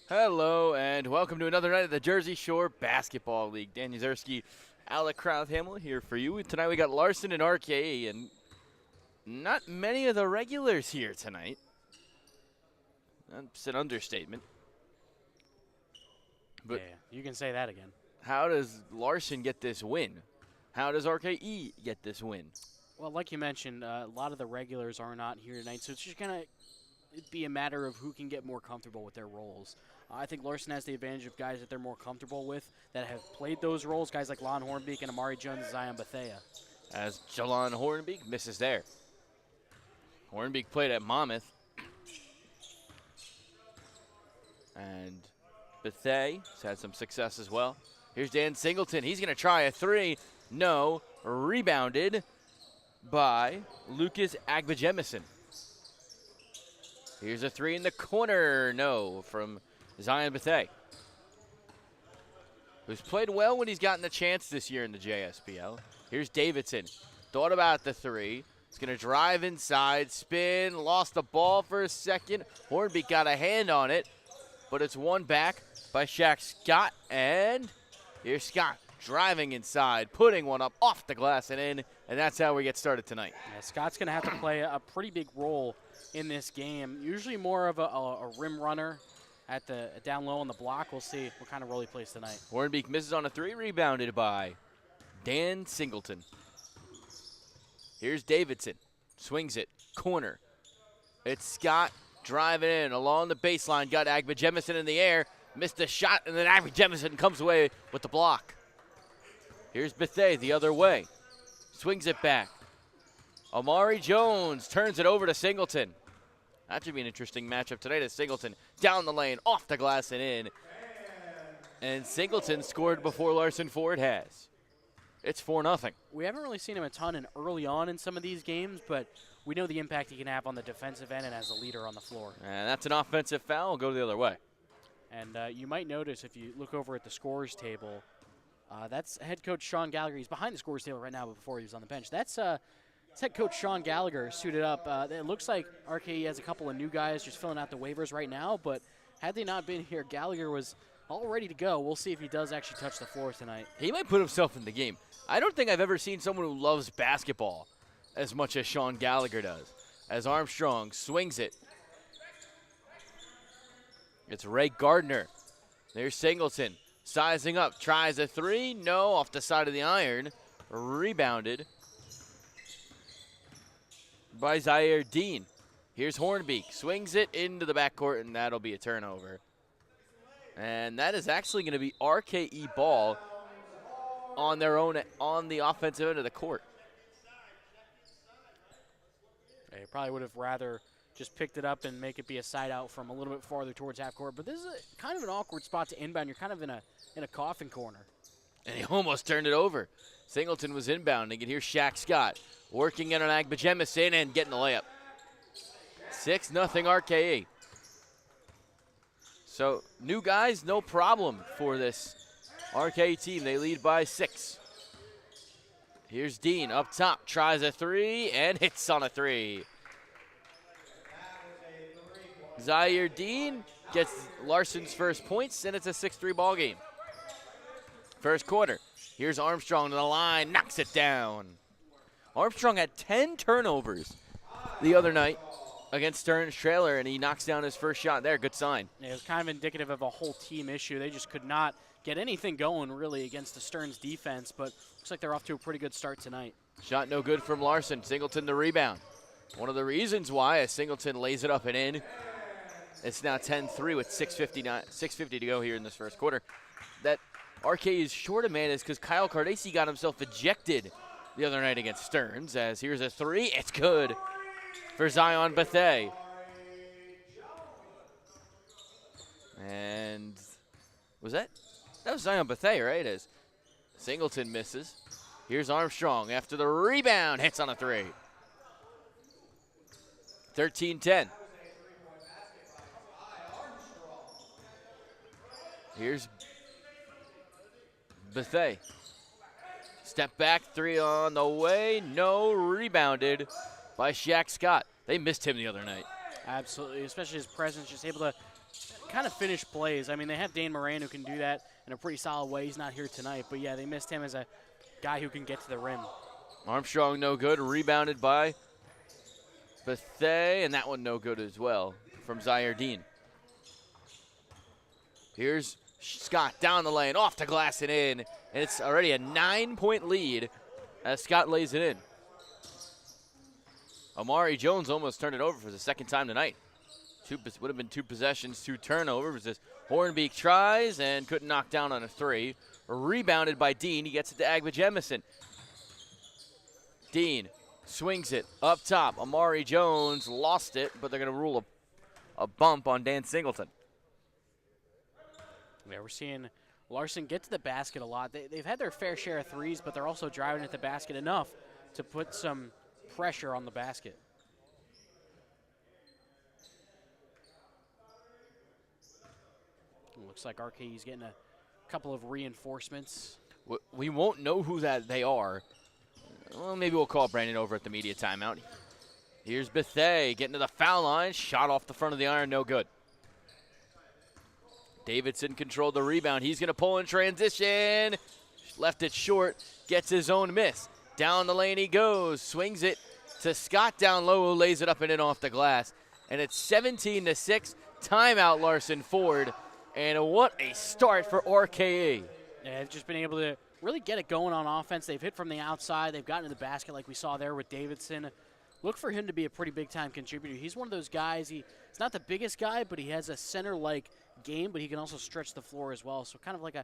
Hello and welcome to another night of the Jersey Shore Basketball League. Dan Yuzerski, Alec Krauthamel here for you. Tonight we got Larson and RKE, and not many of the regulars here tonight. That's an understatement. But yeah, you can say that again. how does Larson get this win? How does RKE get this win? Well, like you mentioned, a lot of the regulars are not here tonight, so it's just going to be a matter of who can get more comfortable with their roles. I think Larson has the advantage of guys that they're more comfortable with, that have played those roles, guys like Lon Hornbeek and Amari Jones and Zion Bethea. As Jalon Hornbeek misses there. Hornbeek played at Monmouth. And Bethea has had some success as well. Here's Dan Singleton. He's going to try a three. No. Rebounded by Lucas Agbajemison. Here's a three in the corner. No, from Zion Bethea, who's played well when he's gotten the chance this year in the JSPL. Here's Davidson. Thought about the three. He's going to drive inside, spin, lost the ball for a second. Hornbeek got a hand on it, but it's won back by Shaq Scott. And here's Scott driving inside, putting one up off the glass and in, and that's how we get started tonight. Yeah, Scott's going to have to play a pretty big role in this game. Usually more of a rim runner at the down low on the block. We'll see what kind of role he plays tonight. Hornbeek misses on a three, rebounded by Dan Singleton. Here's Davidson, swings it, corner. It's Scott driving in along the baseline, got Agbajemison in the air, missed a shot, and then Agbajemison comes away with the block. Here's Bethea the other way, swings it back. Amari Jones turns it over to Singleton. That should be an interesting matchup tonight as Singleton down the lane, off the glass and in. And Singleton scored before Larson Ford has. It's 4-0. We haven't really seen him a ton early on in some of these games, but we know the impact he can have on the defensive end and as a leader on the floor. And that's an offensive foul. Go the other way. And you might notice if you look over at the scores table, that's head coach Sean Gallagher. He's behind the scores table right now, but before he was on the bench. That's head coach Sean Gallagher suited up. It looks like RKE has a couple of new guys just filling out the waivers right now, but had they not been here, Gallagher was all ready to go. We'll see if he does actually touch the floor tonight. He might put himself in the game. I don't think I've ever seen someone who loves basketball as much as Sean Gallagher does. As Armstrong swings it. It's Ray Gardner. There's Singleton. Sizing up. Tries a three. No. Off the side of the iron. Rebounded by Zaire Dean. Here's Hornbeek. Swings it into the backcourt, and that'll be a turnover. And that is actually going to be RKE ball on their own on the offensive end of the court. They probably would have rather just picked it up and make it be a side out from a little bit farther towards half court. But this is kind of an awkward spot to inbound. You're kind of in a coffin corner. And he almost turned it over. Singleton was inbounding, and here's Shaq Scott working in on Agbajemison and getting the layup. 6-0 RKE. So new guys, no problem for this RKE team. They lead by 6. Here's Dean up top, tries a three and hits on a three. Zaire Dean gets Larson's first points, and it's a 6-3 ball game. First quarter. Here's Armstrong to the line, knocks it down. Armstrong had 10 turnovers the other night against Stearns Trailer, and he knocks down his first shot there. Good sign. Yeah, it was kind of indicative of a whole team issue. They just could not get anything going, really, against the Stearns defense, but looks like they're off to a pretty good start tonight. Shot no good from Larson. Singleton the rebound. One of the reasons why, as Singleton lays it up and in, it's now 10-3 with 6:50 to go here in this first quarter. That RK is short of man is because Kyle Cardesi got himself ejected the other night against Stearns, as here's a three. It's good for Zion Bethea. And that was Zion Bethea, right? As Singleton misses. Here's Armstrong after the rebound, hits on a three. 13-10. Here's Bethea. Step back, three on the way. No, rebounded by Shaq Scott. They missed him the other night. Absolutely, especially his presence, just able to kind of finish plays. I mean, they have Dane Moran who can do that in a pretty solid way. He's not here tonight, but yeah, they missed him as a guy who can get to the rim. Armstrong no good, rebounded by Bethea, and that one no good as well from Zaire Dean. Here's Scott down the lane, off the glass and in, and it's already a 9-point lead as Scott lays it in. Amari Jones almost turned it over for the second time tonight. Would have been 2 possessions, 2 turnovers. As Hornbeek tries and couldn't knock down on a 3. Rebounded by Dean. He gets it to Agba Jemison. Dean swings it up top. Amari Jones lost it, but they're going to rule a bump on Dan Singleton. Yeah, we're seeing Larson get to the basket a lot. They've had their fair share of threes, but they're also driving at the basket enough to put some pressure on the basket. It looks like RKE's getting a couple of reinforcements. We won't know who they are. Well, maybe we'll call Brandon over at the media timeout. Here's Bethea getting to the foul line. Shot off the front of the iron, no good. Davidson controlled the rebound. He's going to pull in transition. Left it short. Gets his own miss. Down the lane he goes. Swings it to Scott down low, who lays it up and in off the glass. And it's 17-6. Timeout Larson Ford. And what a start for RKE. Yeah, they've just been able to really get it going on offense. They've hit from the outside. They've gotten to the basket like we saw there with Davidson. Look for him to be a pretty big-time contributor. He's one of those guys, he's not the biggest guy, but he has a center-like game, but he can also stretch the floor as well. So kind of like a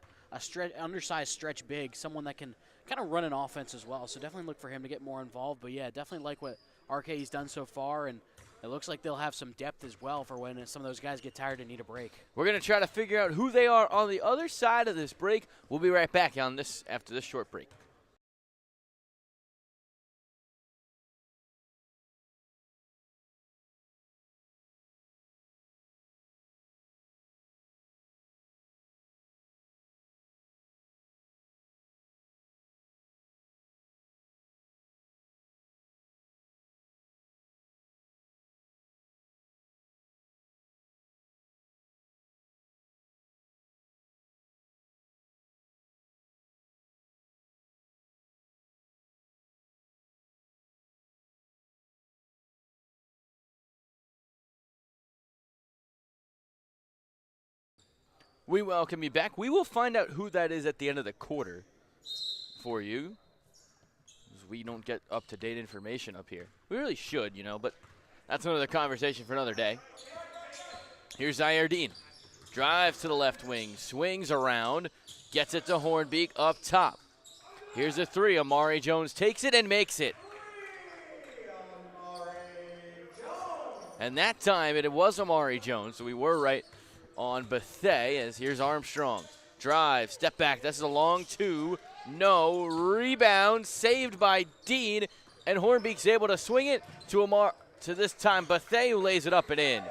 undersized stretch big, someone that can kind of run an offense as well. So definitely look for him to get more involved. But, yeah, definitely like what RKE's done so far, and it looks like they'll have some depth as well for when some of those guys get tired and need a break. We're going to try to figure out who they are on the other side of this break. We'll be right back on this after this short break. We welcome you back. We will find out who that is at the end of the quarter for you. We don't get up-to-date information up here. We really should, but that's another conversation for another day. Here's Zaire Dean. Drives to the left wing, swings around, gets it to Hornbeek up top. Here's a 3. Amari Jones takes it and makes it. And that time it was Amari Jones, so we were right on Bethea, as here's Armstrong. Drive, step back, this is a long 2. No, rebound, saved by Dean, and Hornbeek's able to swing it to this time Bethea, who lays it up and in.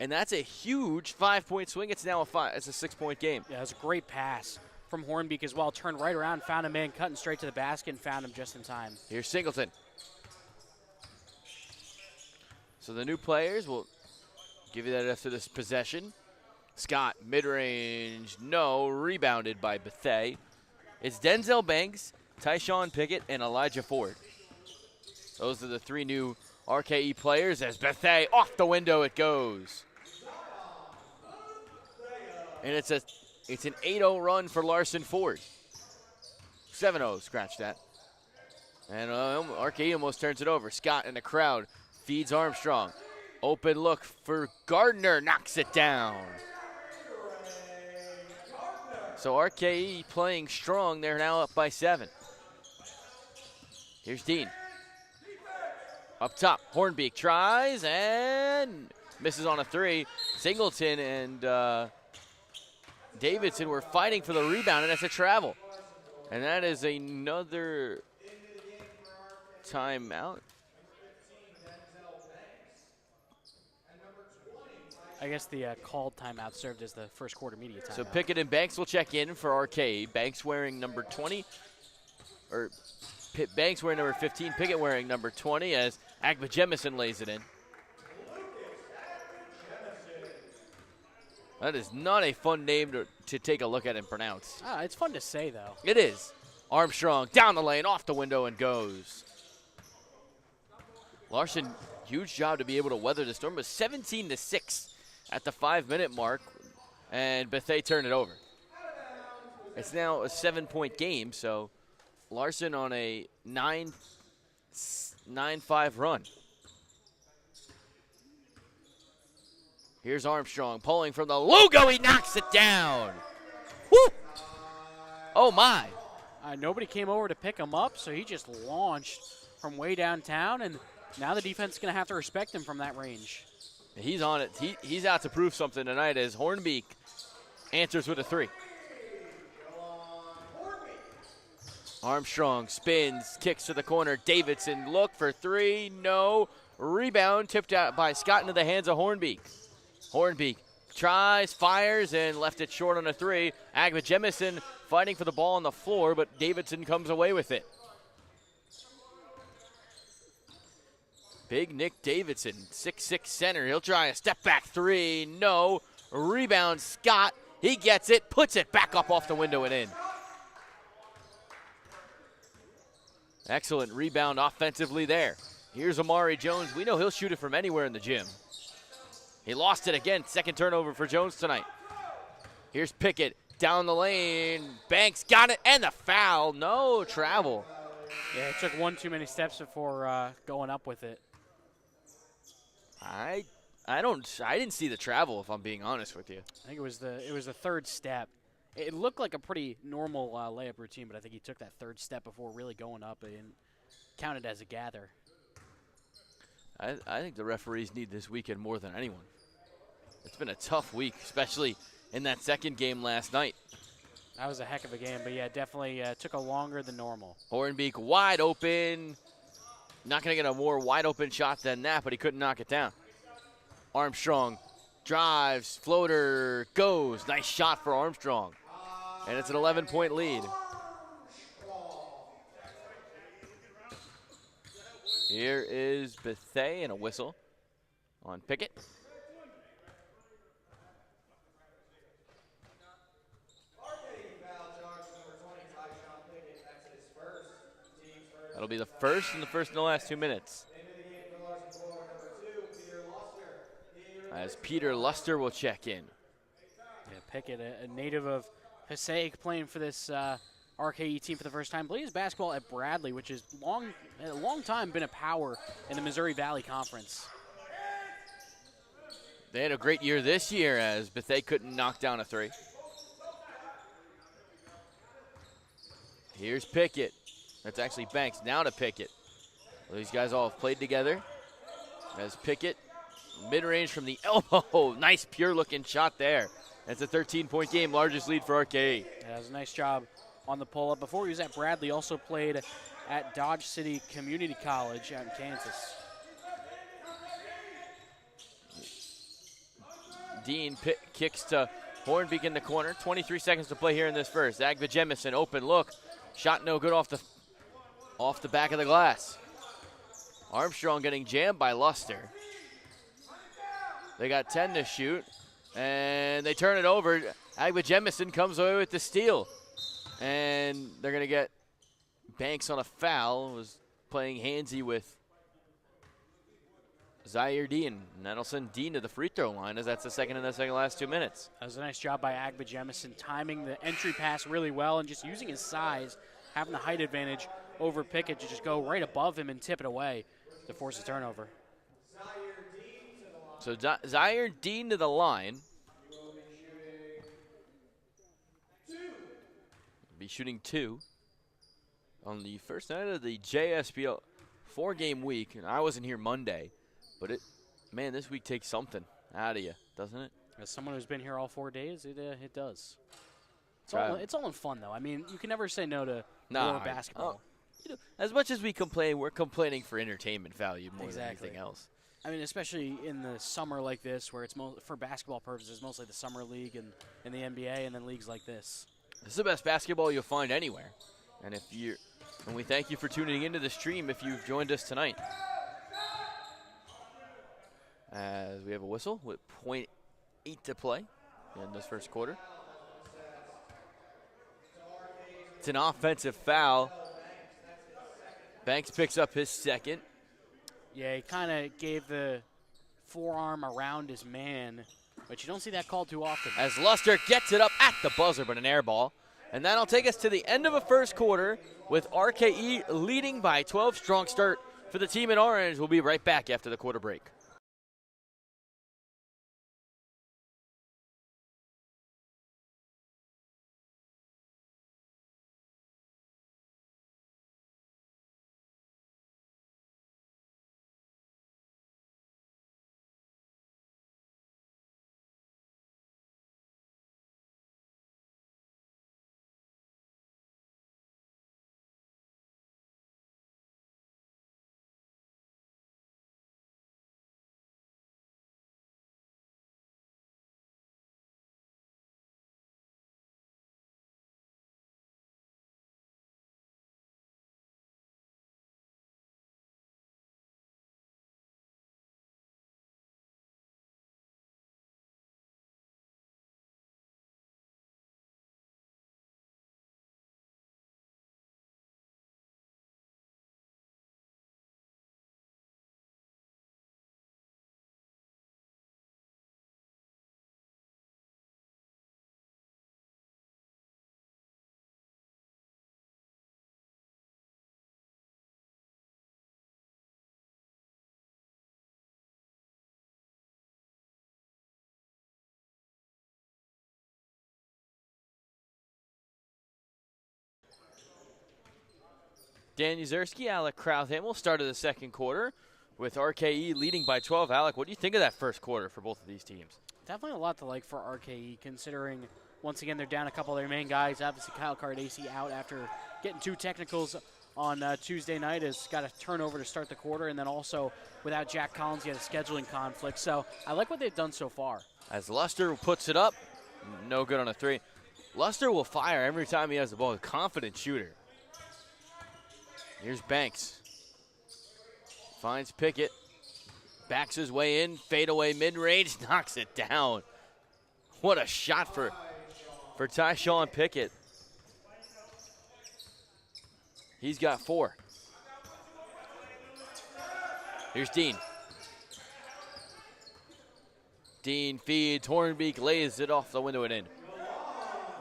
And that's a huge 5-point swing. It's now it's a 6-point game. Yeah, it's a great pass from Hornbeek as well. Turned right around, found a man cutting straight to the basket, and found him just in time. Here's Singleton. So the new players will give you that after this possession. Scott, mid-range, no. Rebounded by Bethea. It's Denzel Banks, Tyshawn Pickett, and Elijah Ford. Those are the 3 new RKE players as Bethea, off the window it goes. And it's an 8-0 run for Larson Ford. 7-0, scratch that. And RKE almost turns it over. Scott in the crowd feeds Armstrong. Open look for Gardner, knocks it down. So RKE playing strong. They're now up by 7. Here's Dean. Up top, Hornbeek tries and misses on a 3. Singleton and Davidson were fighting for the rebound, and that's a travel. And that is another timeout. I guess the called timeout served as the first quarter media timeout. So Pickett and Banks will check in for RKE. Banks wearing number 20, or Banks wearing number 15, Pickett wearing number 20 as Agba Jemison lays it in. That is not a fun name to take a look at and pronounce. It's fun to say, though. It is. Armstrong down the lane, off the window, and goes. Larson, huge job to be able to weather the storm. It was 17-6 at the 5-minute mark, and Bethea turned it over. It's now a 7-point game, so Larson on a 9-5 run. Here's Armstrong pulling from the logo. He knocks it down. Woo! Oh, my. Nobody came over to pick him up, so he just launched from way downtown, and now the defense is going to have to respect him from that range. He's on it. He's out to prove something tonight as Hornbeek answers with a 3. Armstrong spins, kicks to the corner. Davidson look for 3. No. Rebound tipped out by Scott into the hands of Hornbeek. Hornbeek tries, fires, and left it short on a 3. Agba Jemison fighting for the ball on the floor, but Davidson comes away with it. Big Nick Davidson, 6'6" center. He'll try a step back 3. No. Rebound, Scott. He gets it, puts it back up off the window and in. Excellent rebound offensively there. Here's Amari Jones. We know he'll shoot it from anywhere in the gym. He lost it again. Second turnover for Jones tonight. Here's Pickett down the lane. Banks got it, and the foul. No travel. Yeah, it took one too many steps before going up with it. I didn't see the travel, if I'm being honest with you. I think it was the third step. It looked like a pretty normal layup routine, but I think he took that third step before really going up and counted as a gather. I think the referees need this weekend more than anyone. It's been a tough week, especially in that second game last night. That was a heck of a game, but yeah, definitely took a longer than normal. Hornbeek wide open. Not going to get a more wide open shot than that, but he couldn't knock it down. Armstrong drives, floater, goes. Nice shot for Armstrong. And it's an 11-point lead. Here is Bethea and a whistle on Pickett. That'll be the first and the last 2 minutes. As Peter Luster will check in. Yeah, Pickett, a native of Passaic, playing for this RKE team for the first time. Plays basketball at Bradley, which is a long time been a power in the Missouri Valley Conference. They had a great year this year as Bethea couldn't knock down a 3. Here's Pickett. That's actually Banks. Now to Pickett. Well, these guys all have played together. As Pickett, mid-range from the elbow. Nice pure-looking shot there. That's a 13-point game, largest lead for RKE. Yeah, it was a nice job on the pull-up. Before he was at Bradley, also played at Dodge City Community College out in Kansas. Dean kicks to Hornbeek in the corner. 23 seconds to play here in this first. Agba Jemison, open look. Shot no good off the back of the glass. Armstrong getting jammed by Luster. They got 10 to shoot, and they turn it over. Agba Jemison comes away with the steal. And they're going to get Banks on a foul. Was playing handsy with Zaire Dean. And that'll send Dean to the free throw line as that's the second last 2 minutes. That was a nice job by Agba Jemison, timing the entry pass really well and just using his size, having the height advantage over Pickett to just go right above him and tip it away to force a turnover. So Zaire Dean to the line. Be shooting 2 on the first night of the JSPL 4-game week. And I wasn't here Monday, but this week takes something out of you, doesn't it? As someone who's been here all 4 days, it does. It's all in fun, though. I mean, you can never say no to more basketball. As much as we complain, we're complaining for entertainment value more than anything else. I mean, especially in the summer like this, where it's for basketball purposes, mostly the summer league and the NBA, and then leagues like this. This is the best basketball you'll find anywhere. And we thank you for tuning into the stream if you've joined us tonight. As we have a whistle with .8 to play. in this first quarter. It's an offensive foul. Banks picks up his second. Yeah, he kind of gave the forearm around his man, but you don't see that called too often. As Luster gets it up at the buzzer, but an air ball. And that'll take us to the end of a first quarter with RKE leading by 12. Strong start for the team in orange. We'll be right back after the quarter break. Dan Yuzerski, Alec Krauthamel started the second quarter with RKE leading by 12. Alec, what do you think of that first quarter for both of these teams? Definitely a lot to like for RKE, considering, once again, they're down a couple of their main guys. Obviously, Kyle Cardacci out after getting 2 technicals on Tuesday night. Has got a turnover to start the quarter, and then also without Jack Collins, he had a scheduling conflict. So I like what they've done so far. As Luster puts it up, no good on a 3. Luster will fire every time he has the ball. A confident shooter. Here's Banks. Finds Pickett. Backs his way in. Fadeaway mid-range. Knocks it down. What a shot for Tyshawn Pickett. He's got 4. Here's Dean. Dean feeds. Hornbeak lays it off the window and in.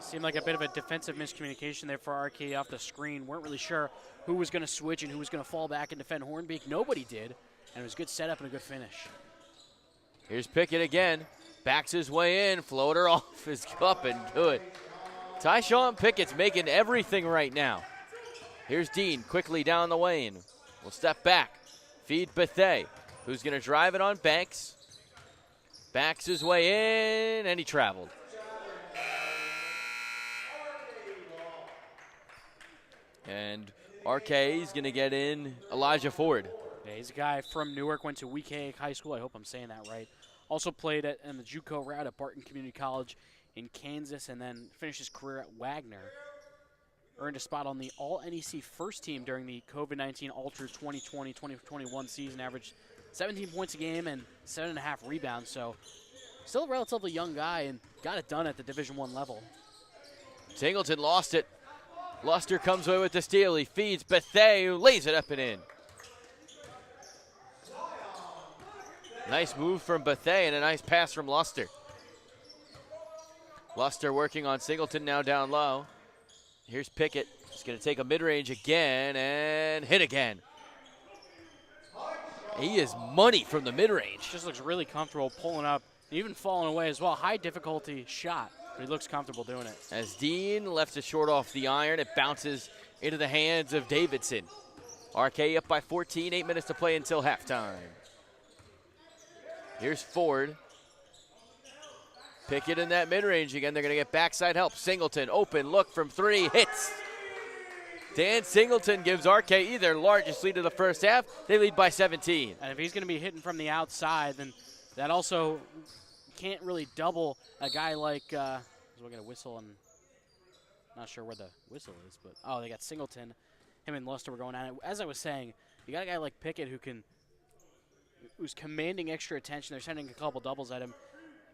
Seemed like a bit of a defensive miscommunication there for RKE off the screen. Weren't really sure who was going to switch and who was going to fall back and defend Hornbeak. Nobody did, and it was a good setup and a good finish. Here's Pickett again. Backs his way in. Floater off his cup and good. Tyshawn Pickett's making everything right now. Here's Dean quickly down the lane. Will step back. Feed Bethea, who's going to drive it on Banks. Backs his way in, and he traveled. And RK is going to get in Elijah Ford. Yeah, he's a guy from Newark, went to Weehawken High School. I hope I'm saying that right. Also played in the JUCO route at Barton Community College in Kansas, and then finished his career at Wagner. Earned a spot on the All-NEC first team during the COVID-19 Ultra 2020-2021 season. Averaged 17 points a game and 7.5 rebounds. So still a relatively young guy and got it done at the Division I level. Singleton lost it. Luster comes away with the steal. He feeds Bethea, who lays it up and in. Nice move from Bethea and a nice pass from Luster. Luster working on Singleton now down low. Here's Pickett. He's going to take a mid-range again and hit again. He is money from the mid-range. Just looks really comfortable pulling up, even falling away as well. High difficulty shot, but he looks comfortable doing it. As Dean left it short off the iron, it bounces into the hands of Davidson. RK up by 14, 8 minutes to play until halftime. Here's Ford. Pickett in that mid-range again. They're going to get backside help. Singleton, open, look from 3, hits. Dan Singleton gives RKE their largest lead of the first half. They lead by 17. And if he's going to be hitting from the outside, then that also can't really double a guy like, we're going to whistle, and not sure where the whistle is, but, oh, they got Singleton. Him and Luster were going at it. As I was saying, you got a guy like Pickett who's commanding extra attention. They're sending a couple doubles at him.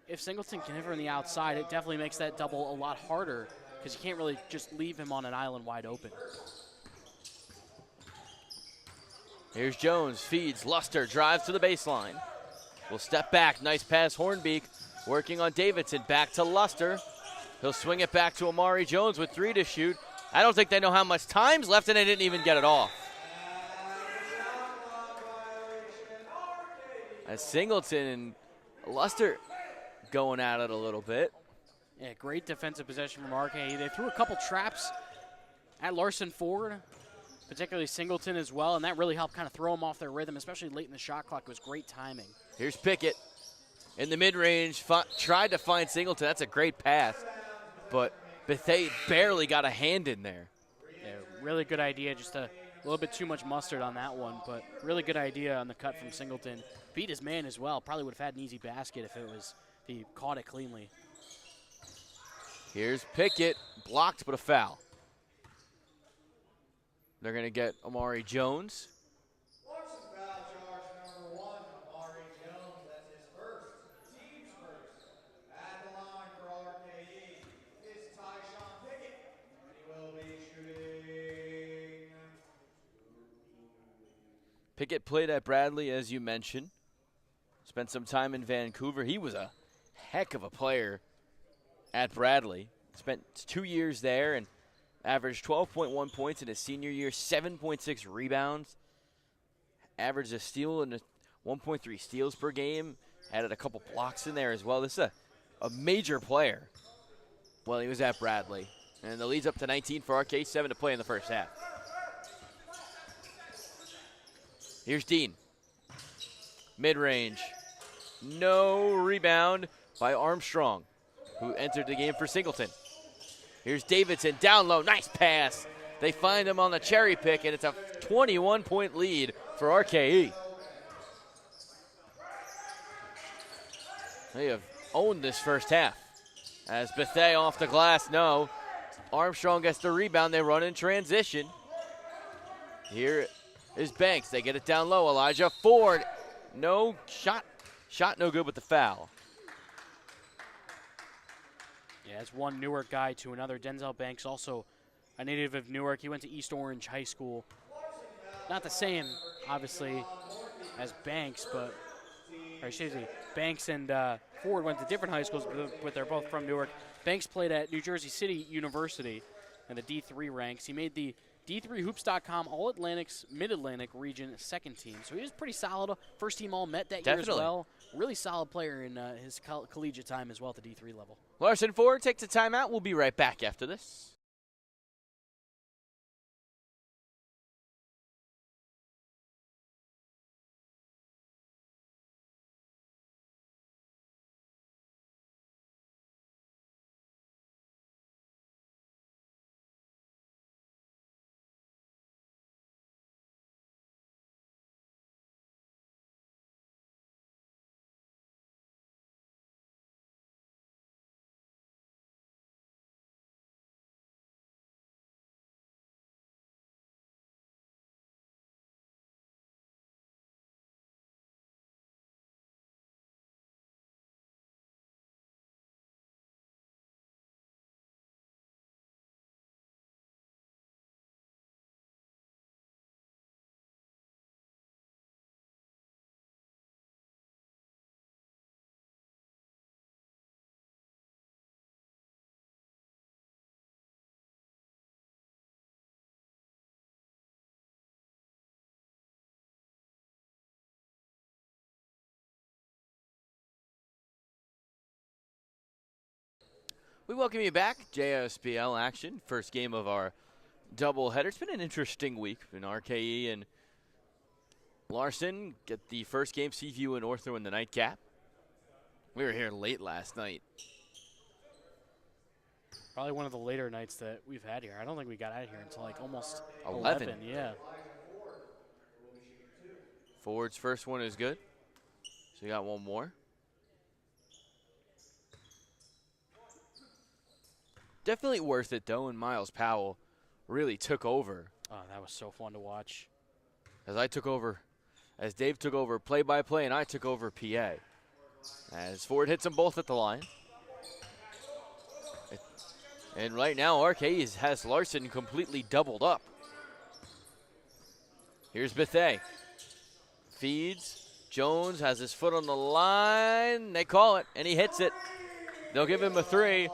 if Singleton can hit from the outside, it definitely makes that double a lot harder because you can't really just leave him on an island wide open. Here's Jones, feeds, Luster drives to the baseline. Will step back, nice pass, Hornbeek working on Davidson, back to Luster. He'll swing it back to Amari Jones with 3 to shoot. I don't think they know how much time's left, and they didn't even get it off. As Singleton and Luster going at it a little bit. Yeah, great defensive possession from RKE. They threw a couple traps at Larson Ford, particularly Singleton as well, and that really helped kind of throw them off their rhythm, especially late in the shot clock. It was great timing. Here's Pickett in the mid-range, tried to find Singleton. That's a great pass, but Bethea barely got a hand in there. Yeah, really good idea, just a little bit too much mustard on that one, but really good idea on the cut from Singleton. Beat his man as well. Probably would have had an easy basket if he caught it cleanly. Here's Pickett, blocked but a foul. They're going to get Amari Jones. Larson foul charge number 1, Amari Jones. That's his first, team's first. At the line for RKE is Tyshawn Pickett, and he will be shooting. Pickett played at Bradley, as you mentioned. Spent some time in Vancouver. He was a heck of a player at Bradley. Spent 2 years there and averaged 12.1 points in his senior year, 7.6 rebounds, averaged a steal and 1.3 steals per game, added a couple blocks in there as well. This is a major player while he was at Bradley. And the lead's up to 19 for RK, 7 to play in the first half. Here's Dean. Mid-range. No rebound by Armstrong, who entered the game for Singleton. Here's Davidson, down low, nice pass. They find him on the cherry pick, and it's a 21-point lead for RKE. They have owned this first half. As Bethea off the glass, no. Armstrong gets the rebound, they run in transition. Here is Banks, they get it down low. Elijah Ford, no shot no good with the foul. Yeah, it's one Newark guy to another. Denzel Banks, also a native of Newark. He went to East Orange High School. Not the same, obviously, as Banks, but, or excuse me, Banks and Ford went to different high schools, but they're both from Newark. Banks played at New Jersey City University in the D3 ranks. He made the D3Hoops.com All-Atlantic's Mid-Atlantic region second team. So he was pretty solid. First team All-Met that year as well. Really solid player in his collegiate time as well at the D3 level. Larson Ford takes a timeout. We'll be right back after this. We welcome you back. JSPL action. First game of our doubleheader. It's been an interesting week. In RKE and Larson get the first game. Seaview and Ortho in the nightcap. We were here late last night. Probably one of the later nights that we've had here. I don't think we got out of here until like almost 11. Yeah. Ford's first one is good. So you got one more. Definitely worth it, though, and Miles Powell really took over. Oh, that was so fun to watch. As Dave took over play-by-play, and I took over PA. As Ford hits them both at the line. And right now, RKE has Larson completely doubled up. Here's Bethea. Feeds. Jones has his foot on the line. They call it, and he hits it. They'll give him a 3,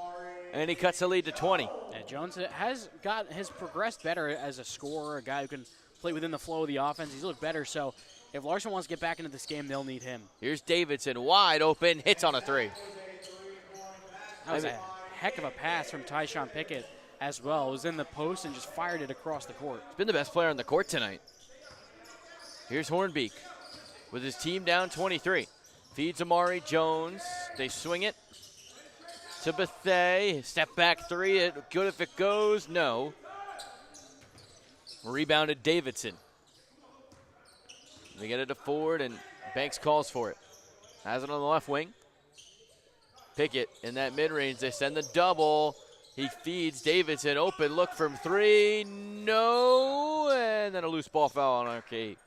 and he cuts the lead to 20. Yeah, Jones has progressed better as a scorer, a guy who can play within the flow of the offense. He's looked better, so if Larson wants to get back into this game, they'll need him. Here's Davidson, wide open, hits on a 3. That was a heck of a pass from Tyshawn Pickett as well. It was in the post and just fired it across the court. He's been the best player on the court tonight. Here's Hornbeek with his team down 23. Feeds Amari Jones. They swing it to Bethea. Step back 3. Good if it goes. No. Rebounded Davidson. They get it to Ford, and Banks calls for it. Has it on the left wing. Pickett in that mid-range. They send the double. He feeds Davidson. Open look from 3. No. And then a loose ball foul on RKE.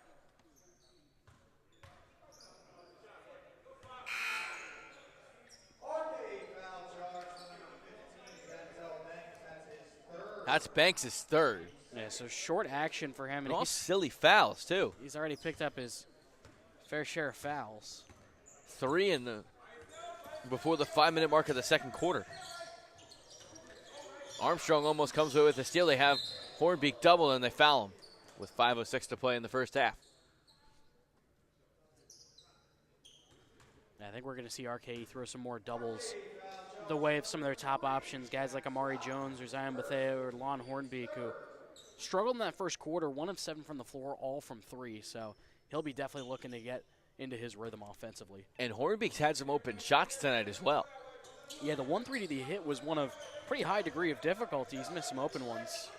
That's Banks' 3rd. Yeah, so short action for him. And all silly fouls, too. He's already picked up his fair share of fouls. 3 before the 5-minute mark of the second quarter. Armstrong almost comes away with a steal. They have Hornbeek double, and they foul him with 5:06 to play in the first half. I think we're going to see RKE throw some more doubles the way of some of their top options, guys like Amari Jones or Zion Bethea or Lon Hornbeek, who struggled in that first quarter, 1 of 7 from the floor, all from 3. So he'll be definitely looking to get into his rhythm offensively. And Hornbeek's had some open shots tonight as well. Yeah, the 1-3 that he hit was one of pretty high degree of difficulty. He's missed some open ones.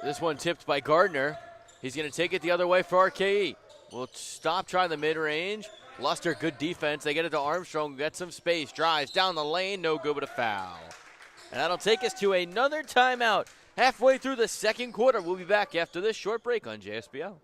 This one tipped by Gardner. He's going to take it the other way for RKE. Will stop trying the mid-range. Luster, good defense. They get it to Armstrong, gets some space, drives down the lane, no good but a foul. And that'll take us to another timeout. Halfway through the second quarter. We'll be back after this short break on JSBL.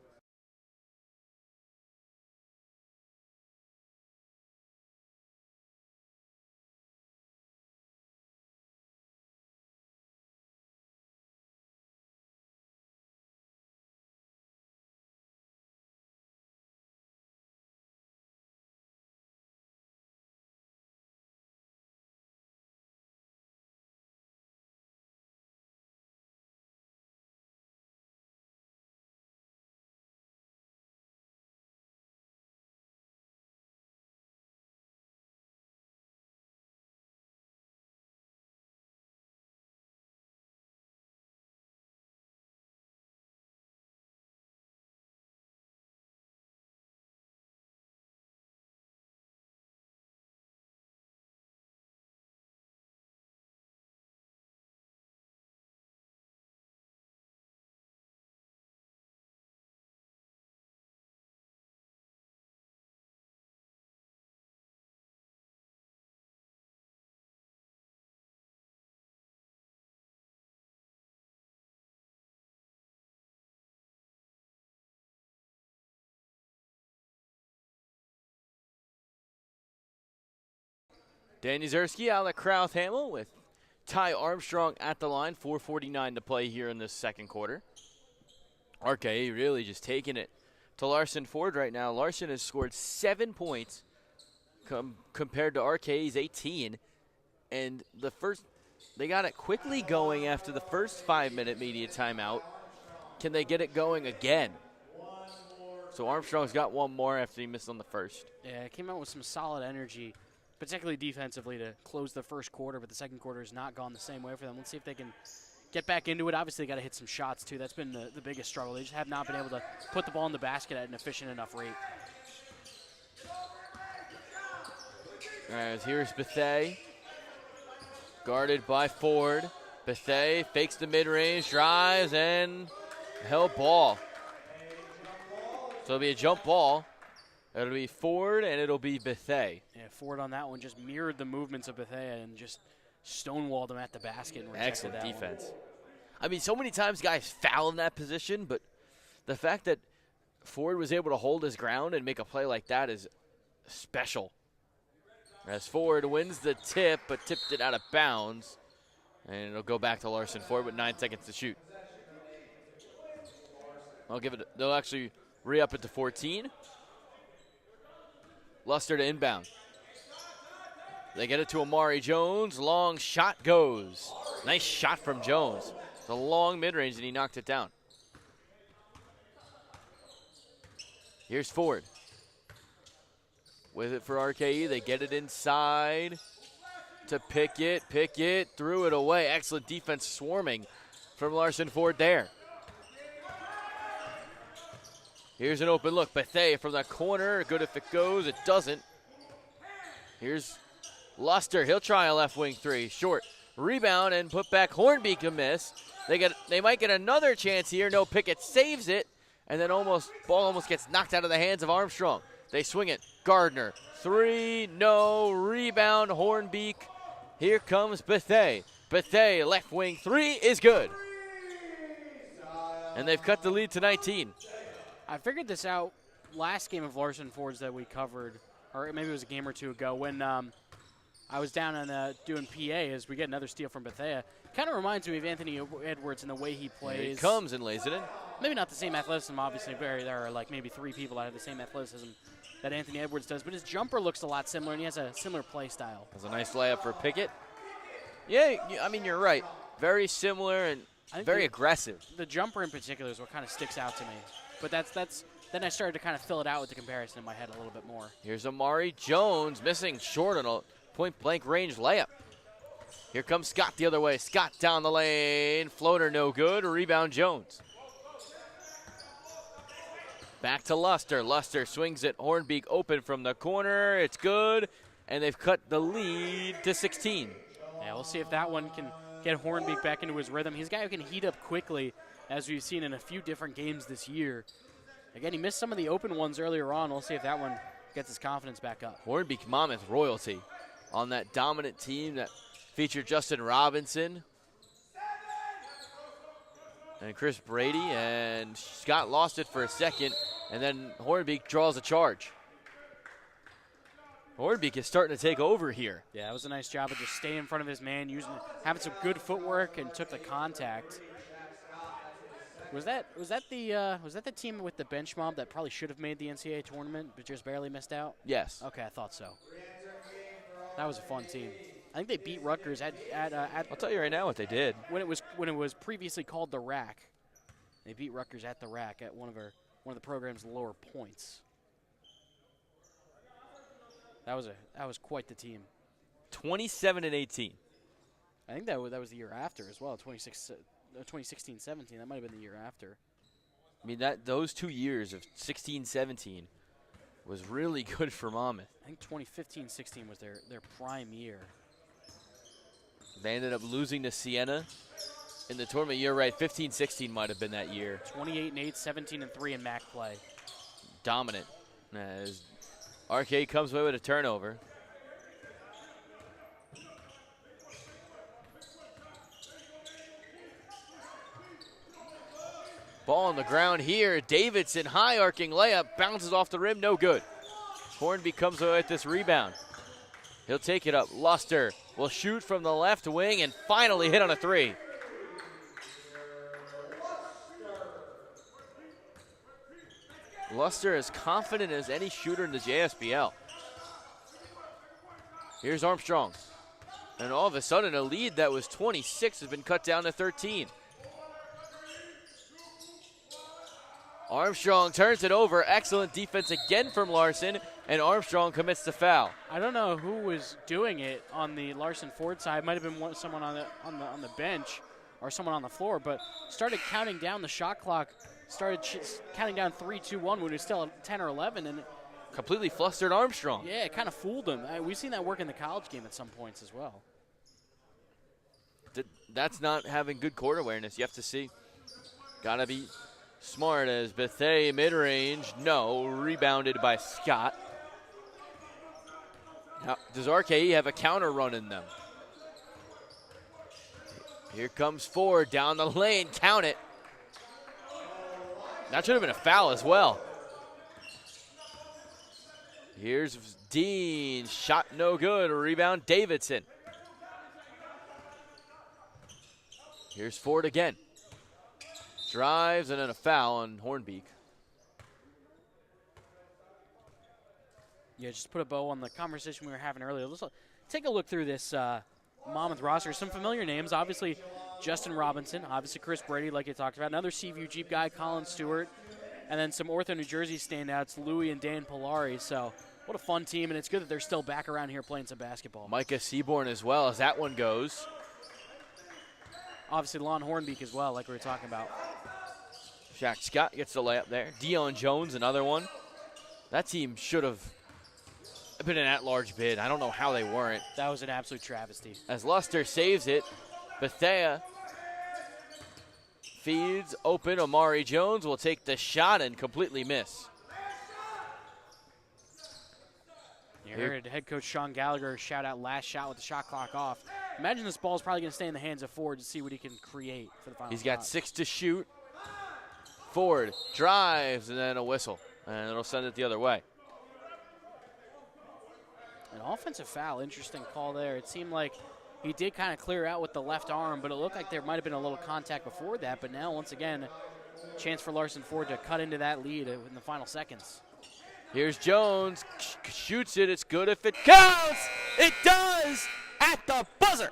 Danny Zerski, Alec Krauthamel with Ty Armstrong at the line. 4:49 to play here in this second quarter. RKE really just taking it to Larson Ford right now. Larson has scored 7 points compared to RKE's 18. And they got it quickly going after the first 5-minute media timeout. Can they get it going again? So Armstrong's got one more after he missed on the first. Yeah, it came out with some solid energy, particularly defensively, to close the first quarter, but the second quarter has not gone the same way for them. Let's see if they can get back into it. Obviously, they got to hit some shots, too. That's been the biggest struggle. They just have not been able to put the ball in the basket at an efficient enough rate. As here's Bethea, guarded by Ford. Bethea fakes the mid-range, drives, and held ball. So it'll be a jump ball. It'll be Ford, and it'll be Bethea. Yeah, Ford on that one just mirrored the movements of Bethea and just stonewalled him at the basket and rejected Excellent that defense. one. I mean, so many times guys foul in that position, but the fact that Ford was able to hold his ground and make a play like that is special. As Ford wins the tip, but tipped it out of bounds. And it'll go back to Larson Ford with 9 seconds to shoot. They'll actually re-up it to 14. Luster to inbound. They get it to Amari Jones. Long shot goes. Nice shot from Jones. It's a long mid-range, and he knocked it down. Here's Ford. With it for RKE. They get it inside to Pickett. Pickett threw it away. Excellent defense swarming from Larson Ford there. Here's an open look. Bethea from the corner. Good if it goes. It doesn't. Here's Luster. He'll try a left wing three. Short. Rebound and put back. Hornbeak a miss. They might get another chance here. No, Pickett saves it. And then ball almost gets knocked out of the hands of Armstrong. They swing it. Gardner. Three. No. Rebound. Hornbeak. Here comes Bethea. Bethea left wing three is good. And they've cut the lead to 19. I figured this out last game of Larson Ford's that we covered, or maybe it was a game or two ago, when I was down on doing PA as we get another steal from Bethea. Kind of reminds me of Anthony Edwards and the way he plays. Here he comes and lays it in. Maybe not the same athleticism, obviously. There are like maybe 3 people that have the same athleticism that Anthony Edwards does, but his jumper looks a lot similar, and he has a similar play style. That's a nice layup for Pickett. Yeah, I mean, you're right. Very similar and very aggressive. The jumper in particular is what kind of sticks out to me. But that's then I started to kind of fill it out with the comparison in my head a little bit more. Here's Amari Jones missing short on a point-blank range layup. Here comes Scott the other way. Scott down the lane. Floater no good. Rebound Jones. Back to Luster. Luster swings it. Hornbeak open from the corner. It's good. And they've cut the lead to 16. Yeah, we'll see if that one can get Hornbeak back into his rhythm. He's a guy who can heat up quickly, as we've seen in a few different games this year. Again, he missed some of the open ones earlier on. We'll see if that one gets his confidence back up. Hornbeak Monmouth royalty on that dominant team that featured Justin Robinson and Chris Brady. And Scott lost it for a second, and then Hornbeak draws a charge. Hornbeak is starting to take over here. Yeah, that was a nice job of just staying in front of his man, having some good footwork, and took the contact. Was that the team with the bench mob that probably should have made the NCAA tournament but just barely missed out? Yes. Okay, I thought so. That was a fun team. I think they beat Rutgers at I'll tell you right now what they did. When it was previously called the Rack. They beat Rutgers at the Rack at one of the program's lower points. That was quite the team. 27-18. I think that was the year after as well. 2016-17. That might have been the year after. I mean, those 2 years of 16-17 was really good for Monmouth. I think 2015-16 was their prime year. They ended up losing to Siena in the tournament. You're right, 15-16 might have been that year. 28-8, 17-3 in MAC play. Dominant. As RKE comes away with a turnover. Ball on the ground here. Davidson, high arcing layup, bounces off the rim, no good. Hornbeak comes away with this rebound. He'll take it up. Luster will shoot from the left wing and finally hit on a three. Luster as confident as any shooter in the JSBL. Here's Armstrong. And all of a sudden, a lead that was 26 has been cut down to 13. Armstrong turns it over. Excellent defense again from Larson, and Armstrong commits the foul. I don't know who was doing it on the Larson Ford side. Might have been someone on the bench or someone on the floor, but started counting down the shot clock. Started counting down 3, 2, 1 when it was still at 10 or 11, and completely flustered Armstrong. Yeah, it kind of fooled him. We've seen that work in the college game at some points as well. That's not having good court awareness. You have to see. Gotta be smart as Bethea mid-range. No, rebounded by Scott. Now, does RKE have a counter run in them? Here comes Ford down the lane. Count it. That should have been a foul as well. Here's Dean, shot no good. Rebound, Davidson. Here's Ford again. Drives and then a foul on Hornbeak. Yeah, just put a bow on the conversation we were having earlier. Let's take a look through this Monmouth roster. Some familiar names, obviously Justin Robinson, obviously Chris Brady, like you talked about. Another Seaview Jeep guy, Colin Stewart. And then some Ortho, New Jersey standouts, Louis and Dan Polari. So what a fun team, and it's good that they're still back around here playing some basketball. Micah Seaborn as well, as that one goes. Obviously Lon Hornbeak as well, like we were talking about. Shaq Scott gets the layup there. Dion Jones, another one. That team should have been an at-large bid. I don't know how they weren't. That was an absolute travesty. As Luster saves it, Bethea feeds open. Amari Jones will take the shot and completely miss. You heard head coach Sean Gallagher shout out last shot with the shot clock off. Imagine this ball is probably going to stay in the hands of Ford to see what he can create for the final He's got shot. 6 to shoot. Ford drives and then a whistle, and it'll send it the other way. An offensive foul, interesting call there. It seemed like he did kind of clear out with the left arm, but it looked like there might have been a little contact before that. But now, once again, chance for Larson Ford to cut into that lead in the final seconds. Here's Jones, shoots it. It's good if it counts. It does at the buzzer.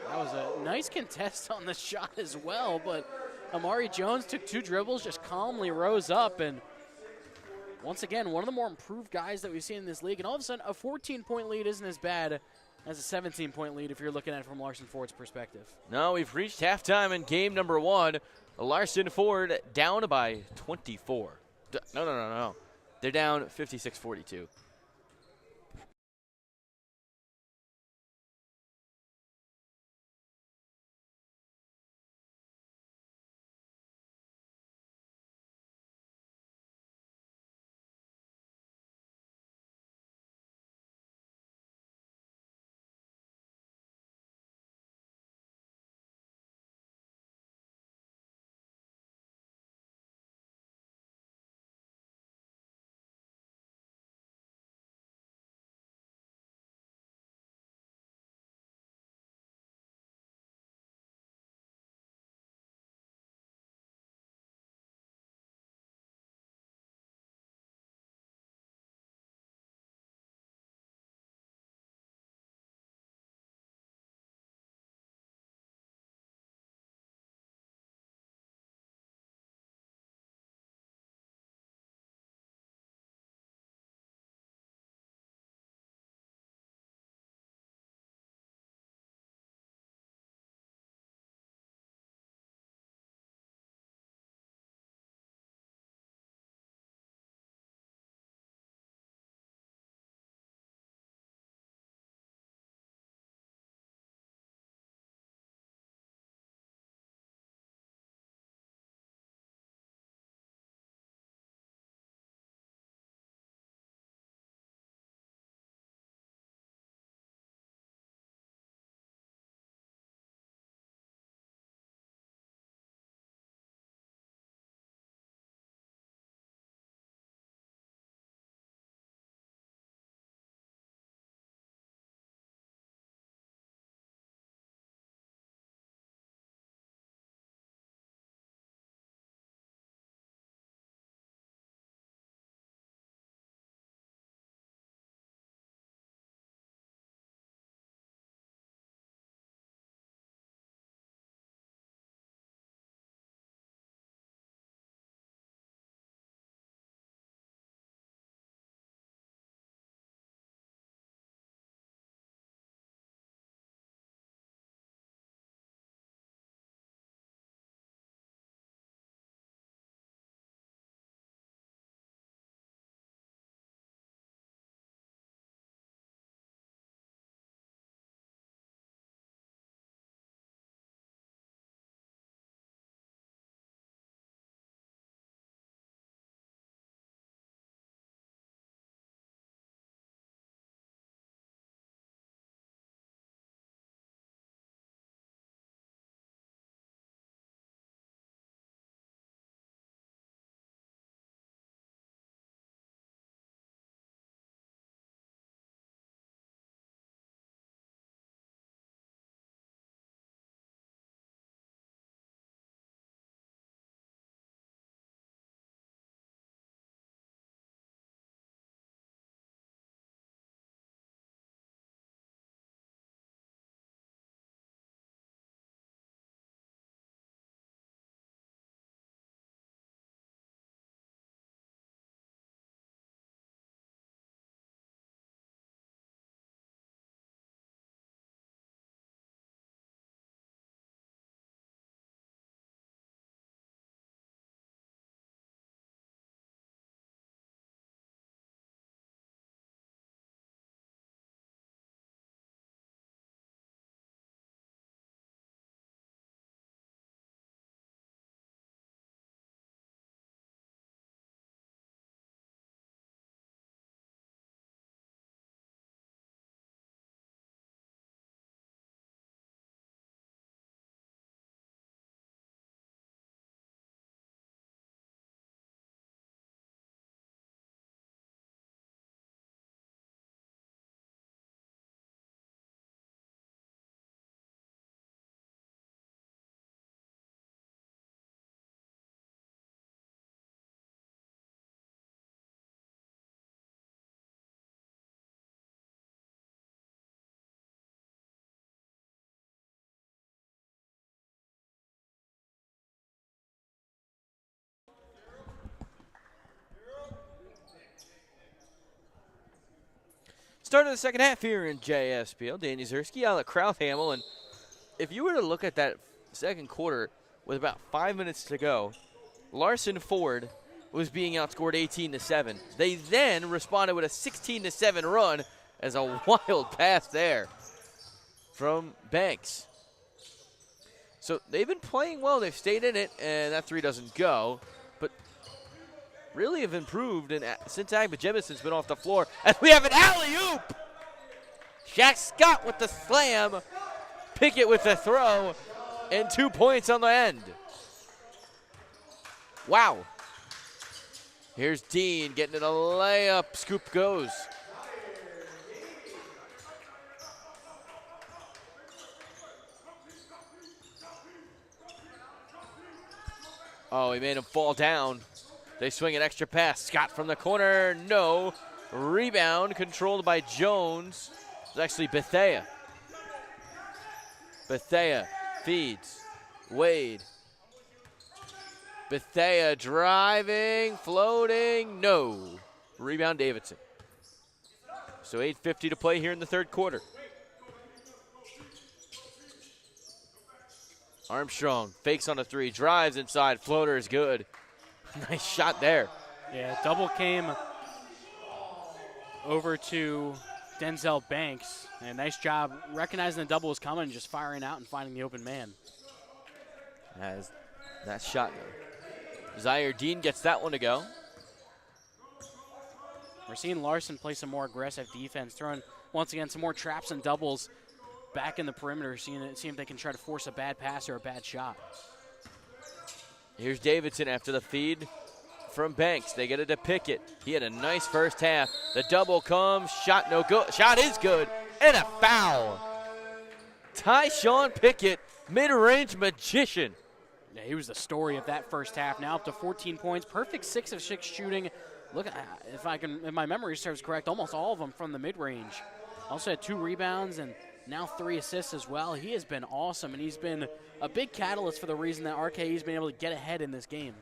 That was a nice contest on the shot as well, but Amari Jones took 2 dribbles, just calmly rose up, and once again, one of the more improved guys that we've seen in this league. And all of a sudden, a 14-point lead isn't as bad as a 17-point lead if you're looking at it from Larson Ford's perspective. No, we've reached halftime in game number 1. Larson Ford down by 24. No. They're down 56-42. start of the second half here in JSPL. Danny Zerski out at Krauthamel, and if you were to look at that second quarter with about 5 minutes to go, Larson Ford was being outscored 18-7. They then responded with a 16-7 run as a wild pass there from Banks. So they've been playing well. They've stayed in it, and that three doesn't go. But really have improved since Agba Jemison's been off the floor. As we have an alley-oop! Jack Scott with the slam. Pickett with the throw. And 2 points on the end. Wow. Here's Dean getting it a layup. Scoop goes. Oh, he made him fall down. They swing an extra pass. Scott from the corner. No. Rebound controlled by Jones. It's actually Bethea. Bethea feeds. Wade. Bethea driving, floating, no. Rebound Davidson. So 8:50 to play here in the third quarter. Armstrong fakes on a three, drives inside, floater is good. Nice shot there. Yeah, double came over to Denzel Banks. And nice job recognizing the double was coming and just firing out and finding the open man. As that shot, Zaire Dean gets that one to go. We're seeing Larson play some more aggressive defense, throwing, once again, some more traps and doubles back in the perimeter, seeing if they can try to force a bad pass or a bad shot. Here's Davidson after the feed from Banks. They get it to Pickett. He had a nice first half. The double comes, shot no good. Shot is good, and a foul. Tyshawn Pickett, mid-range magician. Yeah, he was the story of that first half. Now up to 14 points, perfect 6 of 6 shooting. Look, if my memory serves correct, almost all of them from the mid-range. Also had 2 rebounds and now 3 assists as well. He has been awesome, and he's been a big catalyst for the reason that RKE has been able to get ahead in this game.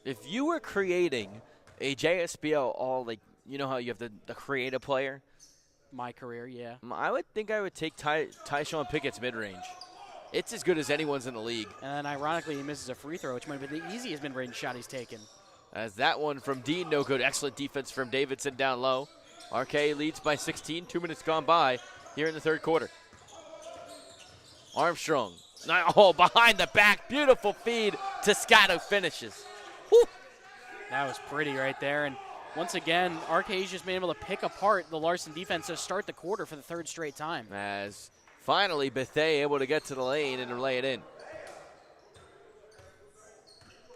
If you were creating a JSPL you know how you have the creative player? My career, yeah. I would take Tyshawn Pickett's mid-range. It's as good as anyone's in the league. And then ironically, he misses a free throw, which might have been the easiest mid-range shot he's taken. As that one from Dean, no good. Excellent defense from Davidson down low. RKE leads by 16, 2 minutes gone by here in the third quarter. Armstrong, behind the back, beautiful feed to Scott who finishes. Whew. That was pretty right there. And once again, RKE's just been able to pick apart the Larson defense to start the quarter for the third straight time. As finally Bethea able to get to the lane and lay it in.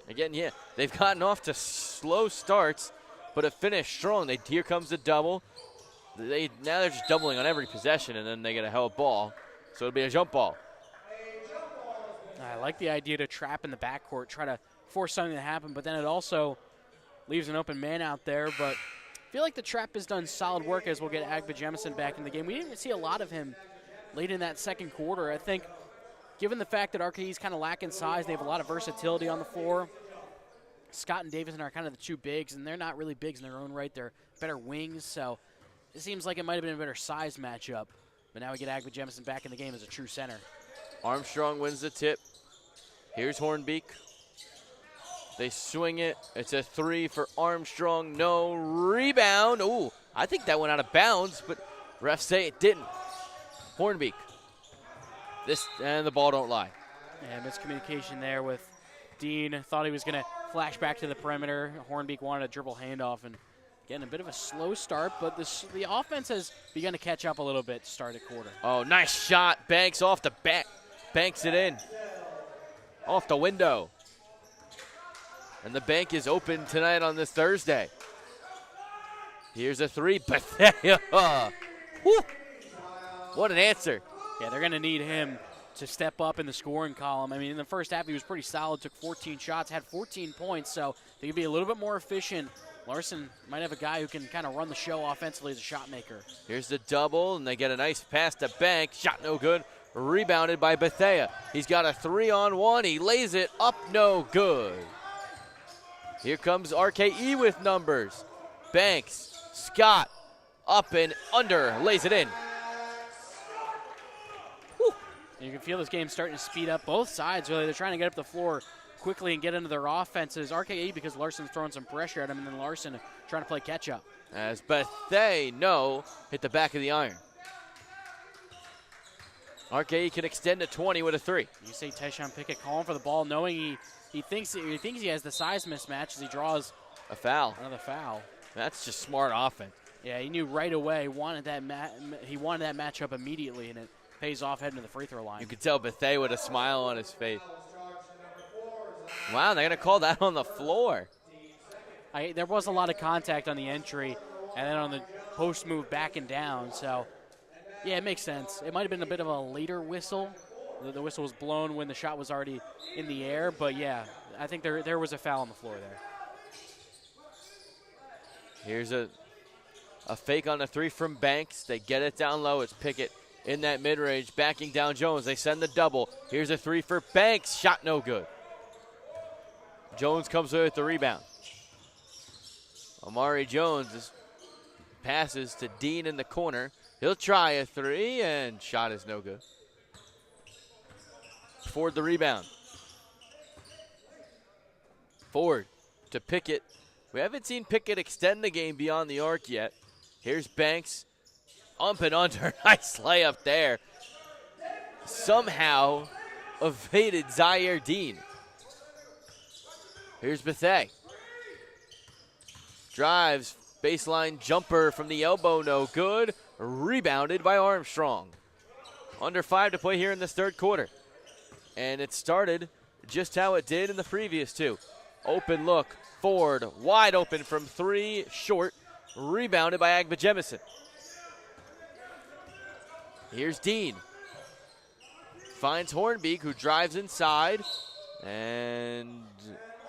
Again, yeah, they've gotten off to slow starts, but have finished strong. Here comes the double. Now they're just doubling on every possession, and then they get a held ball. So it'll be a jump ball. I like the idea to trap in the backcourt, try to force something to happen, but then it also leaves an open man out there. But I feel like the trap has done solid work as we'll get Agba Jemison back in the game. We didn't see a lot of him late in that second quarter. I think given the fact that RKE's kind of lacking size, they have a lot of versatility on the floor. Scott and Davidson are kind of the 2 bigs, and they're not really bigs in their own right. They're better wings, so it seems like it might have been a better size matchup. But now we get Agba Jemison back in the game as a true center. Armstrong wins the tip. Here's Hornbeek. They swing it. It's a 3 for Armstrong. No rebound. Ooh, I think that went out of bounds, but refs say it didn't. Hornbeek. And the ball don't lie. Yeah, miscommunication there with Dean. Thought he was going to flash back to the perimeter. Hornbeek wanted a dribble handoff, and again, a bit of a slow start, but the offense has begun to catch up a little bit to start the quarter. Oh, nice shot. Banks off the back. Banks it in. Off the window. And the bank is open tonight on this Thursday. Here's a 3. Bethea. Woo. What an answer. Yeah, they're going to need him to step up in the scoring column. I mean, in the first half, he was pretty solid, took 14 shots, had 14 points, so they could be a little bit more efficient. Larson might have a guy who can kind of run the show offensively as a shot maker. Here's the double, and they get a nice pass to Banks. Shot no good. Rebounded by Bethea. He's got a 3-on-1. He lays it up, no good. Here comes RKE with numbers. Banks, Scott, Up and under, lays it in. You can feel this game starting to speed up. Both sides, really. They're trying to get up the floor quickly and get into their offenses. RKE, because Larson's throwing some pressure at him, and then Larson trying to play catch-up. As Bethea, hit the back of the iron. RKE can extend to 20 with a 3. You see Tyshawn Pickett calling for the ball, knowing he thinks he has the size mismatch as he draws a foul. Another foul. That's just smart offense. Yeah, he knew right away. He wanted that matchup immediately, and it pays off heading to the free throw line. You could tell Bethea with a smile on his face. Wow, they're going to call that on the floor. There was a lot of contact on the entry, and then on the post move back and down. So, yeah, it makes sense. It might have been a bit of a later whistle. The whistle was blown when the shot was already in the air. But, yeah, I think there was a foul on the floor there. Here's a fake on the 3 from Banks. They get it down low. It's Pickett in that mid-range, backing down Jones. They send the double. Here's a 3 for Banks. Shot no good. Jones comes away with the rebound. Amari Jones passes to Dean in the corner. He'll try a 3, and shot is no good. Ford the rebound. Ford to Pickett. We haven't seen Pickett extend the game beyond the arc yet. Here's Banks. Up and under. Nice layup there. Somehow evaded Zaire Dean. Here's Bethea. Drives. Baseline jumper from the elbow. No good. Rebounded by Armstrong. Under 5 to play here in this third quarter. And it started just how it did in the previous 2. Open look. Ford wide open from 3. Short. Rebounded by Agba Jemison. Here's Dean. Finds Hornbeek, who drives inside. And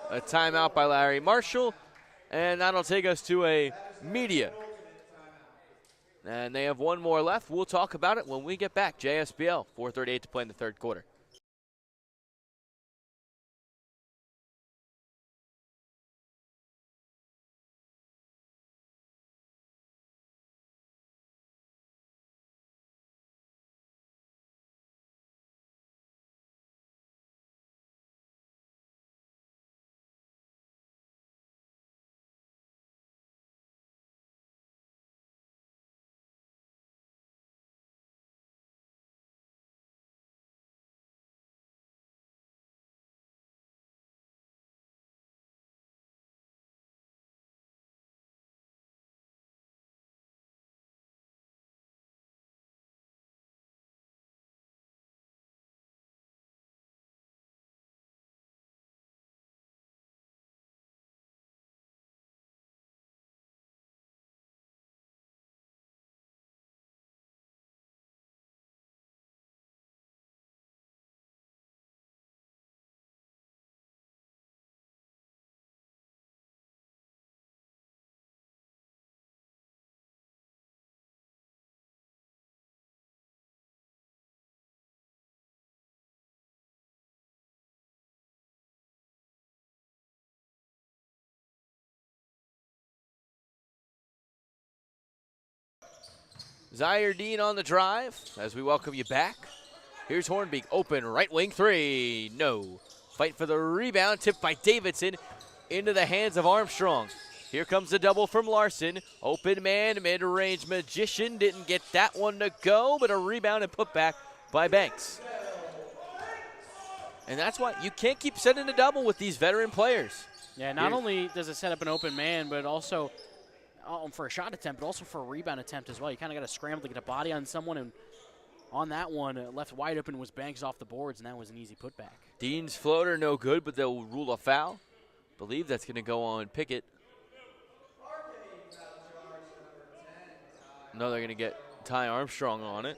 a timeout by Larry Marshall. And that'll take us to a media. And they have one more left. We'll talk about it when we get back. JSBL, 4:38 to play in the third quarter. Zaire Dean on the drive as we welcome you back. Here's Hornbeek, open, right wing 3, no. Fight for the rebound, tipped by Davidson into the hands of Armstrong. Here comes the double from Larson. Open man, mid-range magician, didn't get that one to go, but a rebound and put back by Banks. And that's why you can't keep setting the double with these veteran players. Yeah, not only does it set up an open man, but also for a shot attempt, but also for a rebound attempt as well. You kind of got to scramble to get a body on someone, and on that one, left wide open was Banks off the boards, and that was an easy putback. Dean's floater, no good, but they'll rule a foul. Believe that's going to go on Pickett. No, they're going to get Ty Armstrong on it.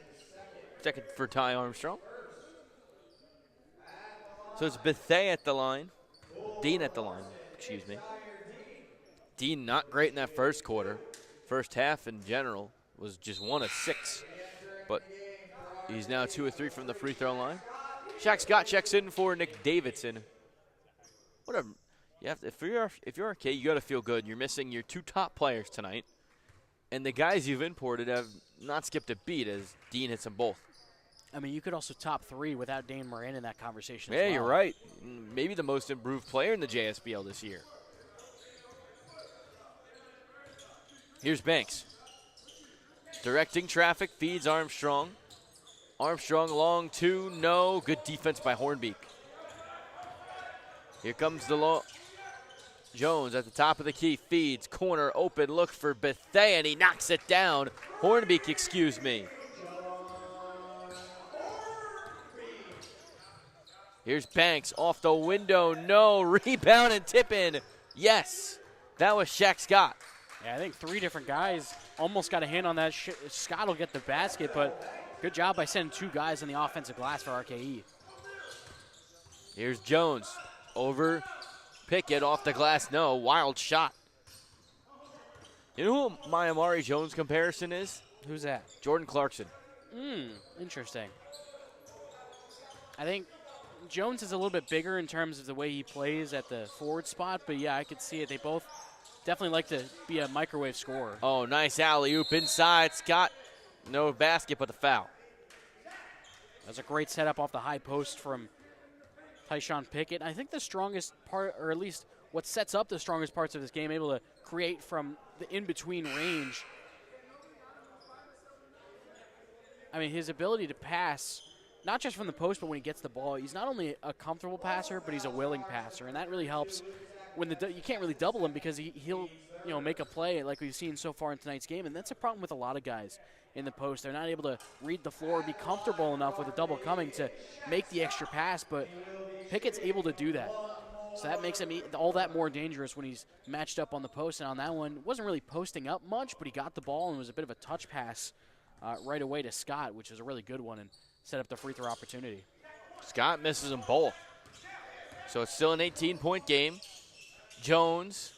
Second for Ty Armstrong. So it's Bethea at the line. Dean at the line, excuse me. Dean not great in that first quarter. First half in general was just 1 of 6. But he's now 2 of 3 from the free throw line. Shaq Scott checks in for Nick Davidson. If you're RKE, you got to feel good. You're missing your 2 top players tonight. And the guys you've imported have not skipped a beat as Dean hits them both. I mean, you could also top 3 without Dane Moran in that conversation Yeah, as well. you're right. Maybe the most improved player in the JSBL this year. Here's Banks. Directing traffic, feeds Armstrong. Armstrong long 2, no. Good defense by Hornbeek. Here comes the Jones at the top of the key, feeds, corner, open, look for Bethea, and he knocks it down. Hornbeek, excuse me. Here's Banks off the window, no. Rebound and tip in, yes. That was Shaq Scott. Yeah, I think 3 different guys almost got a hand on that. Scott will get the basket, but good job by sending 2 guys on the offensive glass for RKE. Here's Jones over Pickett off the glass, no. Wild shot. You know who my Amari Jones comparison is? Who's that? Jordan Clarkson. Interesting. I think Jones is a little bit bigger in terms of the way he plays at the forward spot, but yeah, I could see it. They both definitely like to be a microwave scorer. Oh, nice alley-oop inside. Scott, no basket, but the foul. That's a great setup off the high post from Tyshawn Pickett. I think the strongest part, or at least what sets up the strongest parts of this game, able to create from the in-between range. I mean, his ability to pass, not just from the post, but when he gets the ball, he's not only a comfortable passer, but he's a willing passer, and that really helps when you can't really double him because he'll make a play like we've seen so far in tonight's game, and that's a problem with a lot of guys in the post. They're not able to read the floor, be comfortable enough with a double coming to make the extra pass, but Pickett's able to do that. So that makes him all that more dangerous when he's matched up on the post, and on that one, wasn't really posting up much, but he got the ball and it was a bit of a touch pass right away to Scott, which is a really good one, and set up the free throw opportunity. Scott misses them both. So it's still an 18-point game. Jones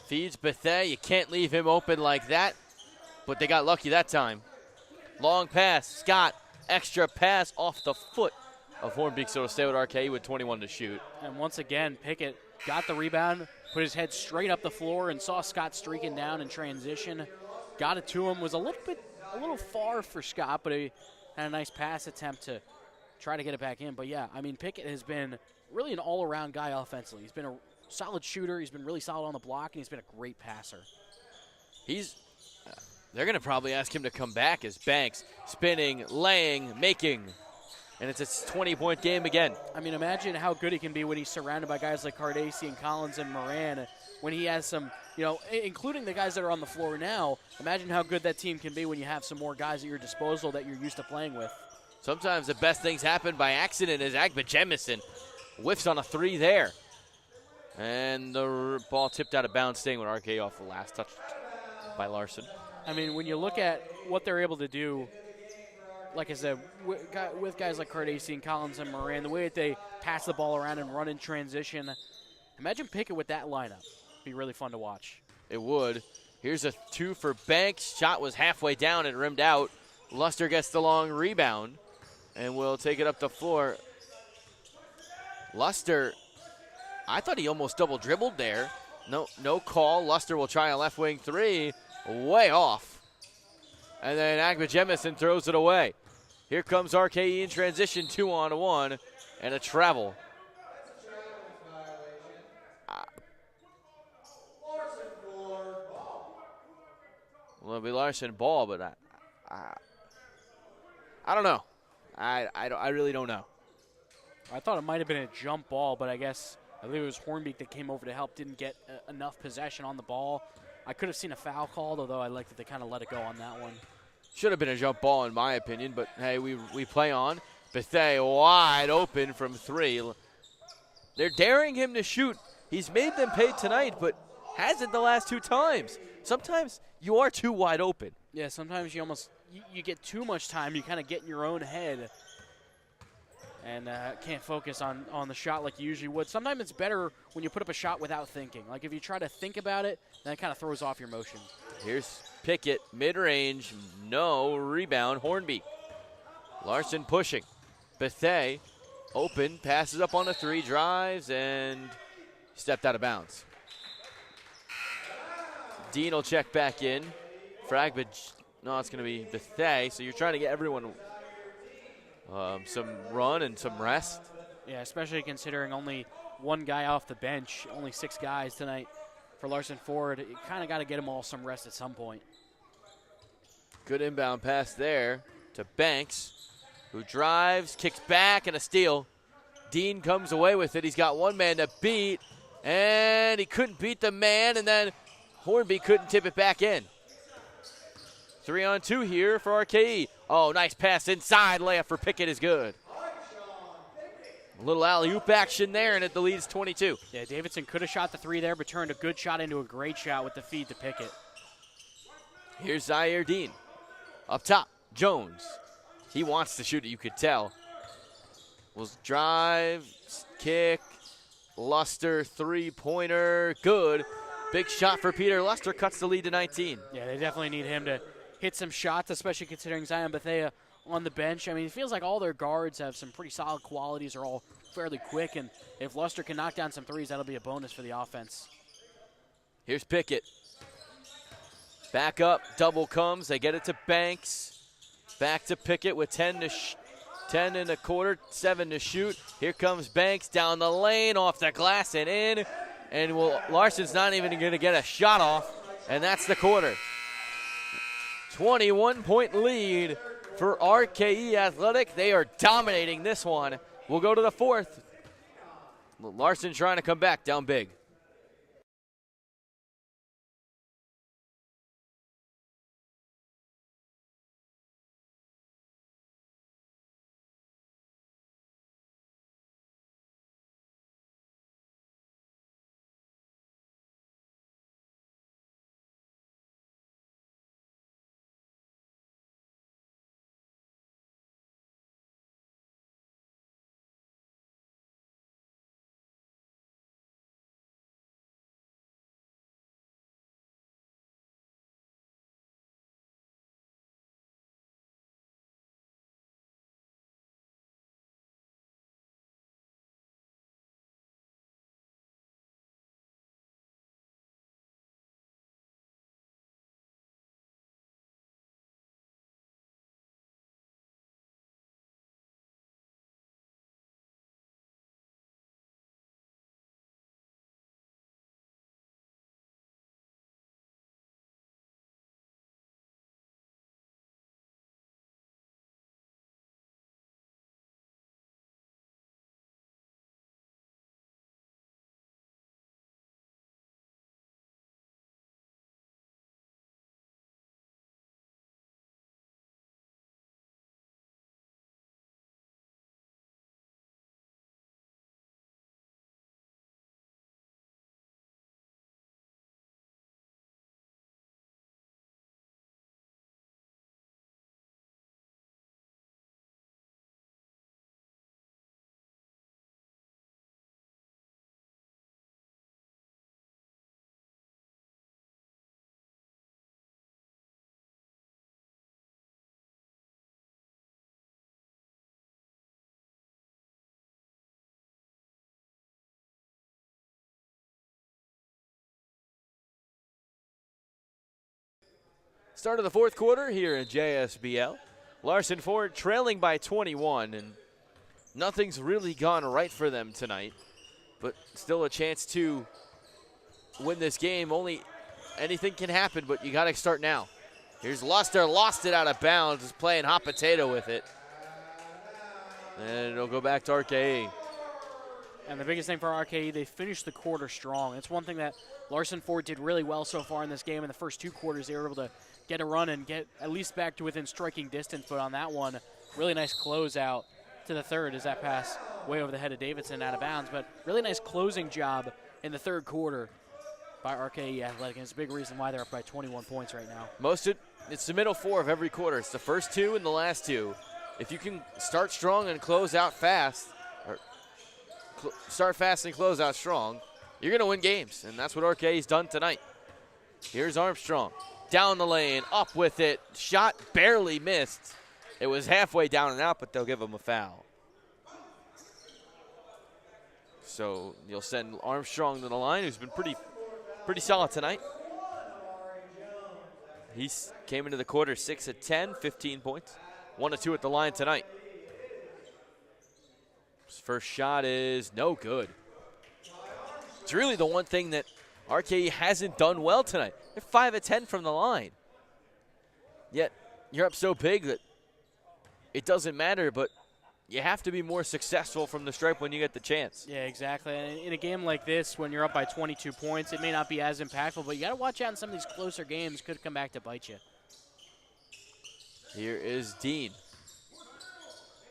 feeds Bethea. You can't leave him open like that, but they got lucky that time. Long pass. Scott, extra pass off the foot of Hornbeek, so to stay with RKE with 21 to shoot. And once again, Pickett got the rebound, put his head straight up the floor, and saw Scott streaking down in transition. Got it to him. Was a little far for Scott, but he had a nice pass attempt to try to get it back in. But yeah, I mean, Pickett has been really an all-around guy offensively. He's been a solid shooter. He's been really solid on the block, and he's been a great passer. They're going to probably ask him to come back as Banks spinning, laying, making. And it's a 20-point game again. I mean, imagine how good he can be when he's surrounded by guys like Cardacy and Collins and Moran. When he has some, including the guys that are on the floor now, imagine how good that team can be when you have some more guys at your disposal that you're used to playing with. Sometimes the best things happen by accident as Agba Jemison whiffs on a 3 there. And the ball tipped out of bounds, staying with RKE off the last touch by Larson. I mean, when you look at what they're able to do, like I said, with guys like Cardacy and Collins and Moran, the way that they pass the ball around and run in transition, imagine Pickett with that lineup. Be really fun to watch. It would. Here's a 2 for Banks. Shot was halfway down and rimmed out. Luster gets the long rebound and will take it up the floor. Luster, I thought he almost double dribbled there. No call. Luster will try a left wing 3. Way off. And then Agba Jemison throws it away. Here comes RKE in transition, 2-on-1, and a travel. Well, it'll be Larson ball, but I don't know. I really don't know. I thought it might have been a jump ball, but I believe it was Hornbeek that came over to help, didn't get enough possession on the ball. I could have seen a foul called, although I like that they kind of let it go on that one. Should have been a jump ball in my opinion, but hey, we play on. Bethea wide open from 3. They're daring him to shoot. He's made them pay tonight, but hasn't the last 2 times. Sometimes you are too wide open. Yeah, sometimes you get too much time. You kind of get in your own head and can't focus on the shot like you usually would. Sometimes it's better when you put up a shot without thinking. Like if you try to think about it, then it kind of throws off your motion. Here's Pickett, mid-range, no rebound, Hornbeek. Larson pushing. Bethea open, passes up on a 3, drives, and stepped out of bounds. Dean will check back in. frag, but no, it's going to be Bethea. So you're trying to get everyone some run and some rest. Yeah, especially considering only one guy off the bench, only 6 guys tonight for Larson Ford. You kind of got to get them all some rest at some point. Good inbound pass there to Banks, who drives, kicks back, and a steal. Dean comes away with it. He's got one man to beat, and he couldn't beat the man, and then Hornby couldn't tip it back in. 3-on-2 here for RKE. Oh, nice pass inside. Layup for Pickett is good. A little alley-oop action there, and the lead is 22. Yeah, Davidson could have shot the 3 there, but turned a good shot into a great shot with the feed to Pickett. Here's Zaire Dean. Up top, Jones. He wants to shoot it, you could tell. Will drive, kick, Luster, three-pointer, good. Big shot for Peter Luster, cuts the lead to 19. Yeah, they definitely need him to hit some shots, especially considering Zion Bethea on the bench. I mean, it feels like all their guards have some pretty solid qualities, are all fairly quick, and if Luster can knock down some threes, that'll be a bonus for the offense. Here's Pickett. Back up, double comes, they get it to Banks. Back to Pickett with 10 and a quarter, 7 to shoot. Here comes Banks down the lane, off the glass and in. And Larson's not even going to get a shot off, and that's the quarter. 21-point lead for RKE Athletic. They are dominating this one. We'll go to the fourth. Larson trying to come back down big. Start of the fourth quarter here at JSBL. Larson Ford trailing by 21, and nothing's really gone right for them tonight, but still a chance to win this game. Only anything can happen, but you got to start now. Here's Luster, lost it out of bounds, is playing hot potato with it. And it'll go back to RKE. And the biggest thing for RKE, they finished the quarter strong. It's one thing that Larson Ford did really well so far in this game. In the first 2 quarters, they were able to get a run and get at least back to within striking distance. But on that one, really nice closeout to the third as that pass way over the head of Davidson out of bounds. But really nice closing job in the third quarter by RKE Athletic. And it's a big reason why they're up by 21 points right now. It's the middle 4 of every quarter. It's the first 2 and the last 2. If you can start strong and close out fast, or start fast and close out strong, you're going to win games, and that's what RKE's done tonight. Here's Armstrong. Down the lane, up with it. Shot barely missed. It was halfway down and out, but they'll give him a foul. So you'll send Armstrong to the line, who's been pretty solid tonight. He came into the quarter 6 of 10, 15 points. 1 of 2 at the line tonight. His first shot is no good. It's really the one thing that RKE hasn't done well tonight. They're 5 of 10 from the line. Yet you're up so big that it doesn't matter, but you have to be more successful from the stripe when you get the chance. Yeah, exactly. And in a game like this, when you're up by 22 points, it may not be as impactful, but you got to watch out in some of these closer games. Could come back to bite you. Here is Dean.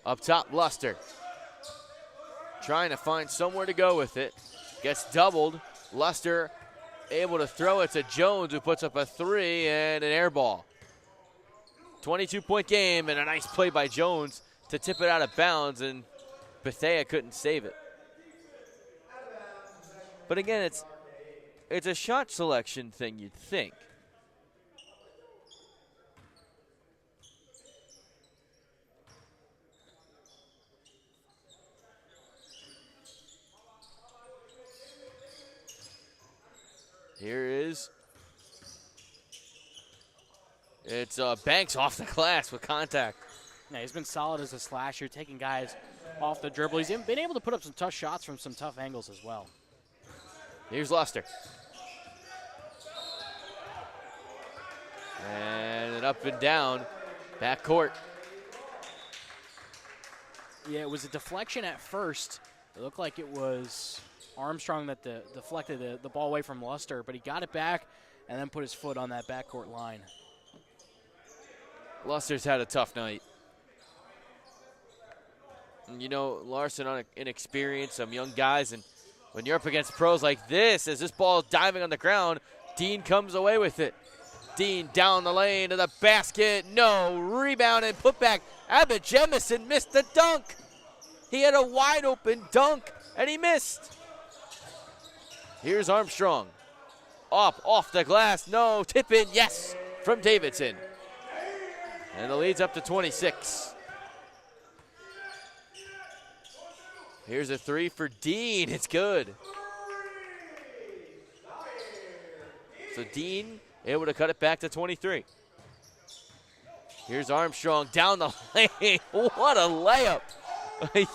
Up top, Luster. Trying to find somewhere to go with it. Gets doubled. Luster able to throw it to Jones, who puts up a 3 and an air ball. 22-point game and a nice play by Jones to tip it out of bounds, and Bethea couldn't save it. But again, it's a shot selection thing, you'd think. Here is, it's Banks off the glass with contact. Yeah, he's been solid as a slasher, taking guys off the dribble. He's been able to put up some tough shots from some tough angles as well. Here's Luster. And an up and down, back court. Yeah, it was a deflection at first. It looked like it was Armstrong that deflected the ball away from Luster, but he got it back and then put his foot on that backcourt line. Luster's had a tough night. And you know, Larson inexperienced, some young guys, and when you're up against pros like this, as this ball is diving on the ground, Dean comes away with it. Dean down the lane to the basket. No, rebound and put back. Abbott Jemison missed the dunk. He had a wide open dunk and he missed. Here's Armstrong. Off the glass. No, tip in, yes, from Davidson. And the lead's up to 26. Here's a 3 for Dean. It's good. So Dean able to cut it back to 23. Here's Armstrong down the lane. What a layup.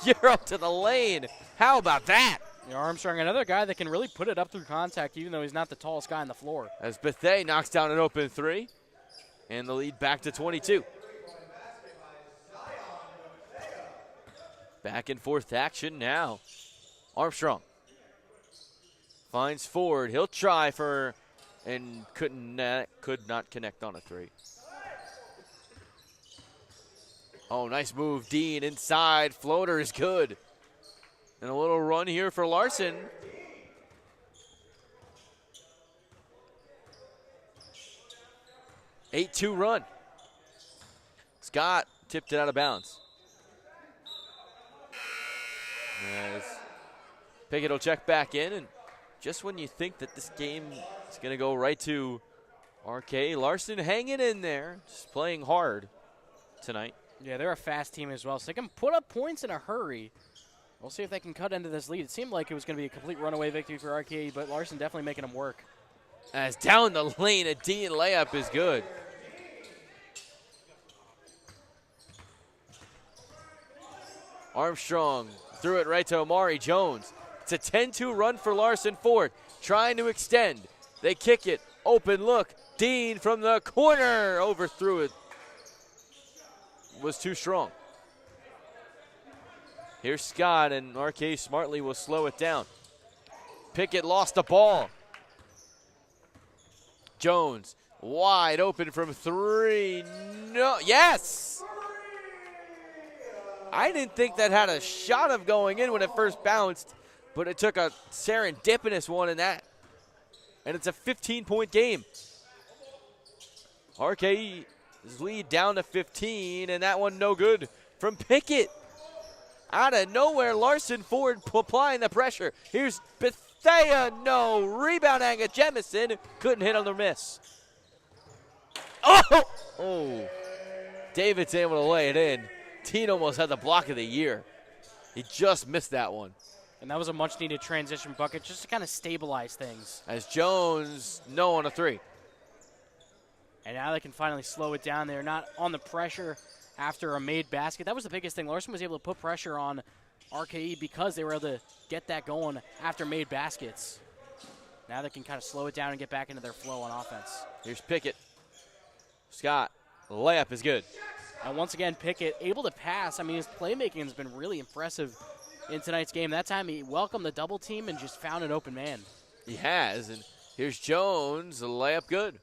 You're up to the lane. How about that? Yeah, Armstrong, another guy that can really put it up through contact, even though he's not the tallest guy on the floor. As Bethea knocks down an open 3. And the lead back to 22. Back and forth action now. Armstrong finds Ford. He'll try for, and could not connect on a 3. Oh, nice move, Dean inside. Floater is good. And a little run here for Larson. (8-2) run. Scott tipped it out of bounds. As Pickett will check back in, and just when you think that this game is going to go right to RKE, Larson hanging in there, just playing hard tonight. Yeah, they're a fast team as well, so they can put up points in a hurry. We'll see if they can cut into this lead. It seemed like it was going to be a complete runaway victory for RKE, but Larson definitely making them work. As down the lane, a Dean layup is good. Armstrong threw it right to Amari Jones. It's a 10-2 run for Larson. Ford trying to extend. They kick it. Open look. Dean from the corner overthrew it. Was too strong. Here's Scott, and RKE smartly will slow it down. Pickett lost the ball. Jones wide open from 3. No, yes! I didn't think that had a shot of going in when it first bounced, but it took a serendipitous one in that. And it's a 15-point game. RKE's lead down to 15, and that one no good from Pickett. Out of nowhere, Larson Ford applying the pressure. Here's Bethea, no. Rebound Anga Jemison, couldn't hit on the miss. Oh! David's able to lay it in. Dean almost had the block of the year. He just missed that one. And that was a much-needed transition bucket just to kind of stabilize things. As Jones, no on a 3. And And now they can finally slow it down. They're not on the pressure after a made basket. That was the biggest thing. Larson was able to put pressure on RKE because they were able to get that going after made baskets. Now they can kind of slow it down and get back into their flow on offense. Here's Pickett. Scott, the layup is good. And once again, Pickett able to pass. I mean, his playmaking has been really impressive in tonight's game. That time he welcomed the double team and just found an open man. He has, and here's Jones, the layup good.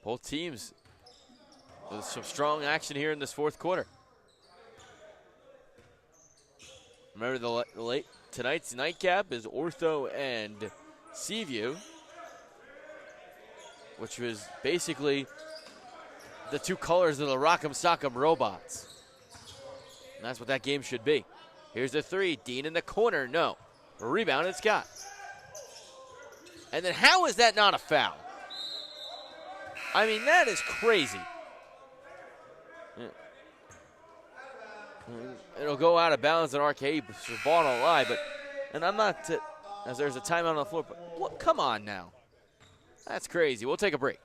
Both teams with some strong action here in this fourth quarter. Remember tonight's nightcap is Ortho and Seaview, which was basically the two colors of the Rock'em Sock'em Robots. And that's what that game should be. Here's the three, Dean in the corner, no. Rebound, it's Scott. And then how is that not a foul? I mean, that is crazy. It'll go out of bounds in RKE, but the ball don't lie. But, and I'm not, as there's a timeout on the floor, but what, come on now. That's crazy. We'll take a break.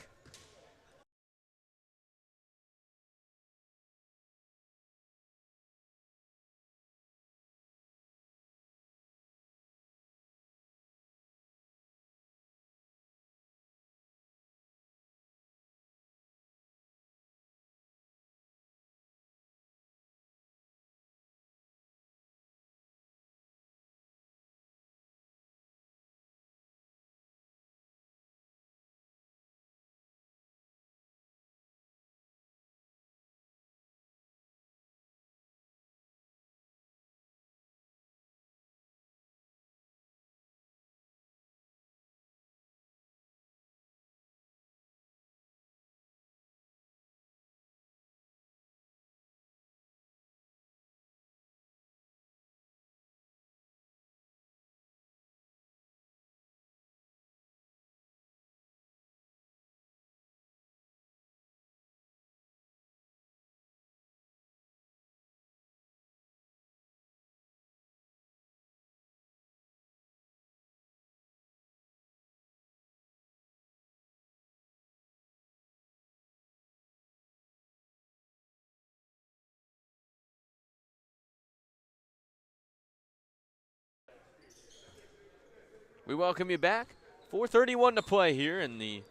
We welcome you back. 4:31 to play here in the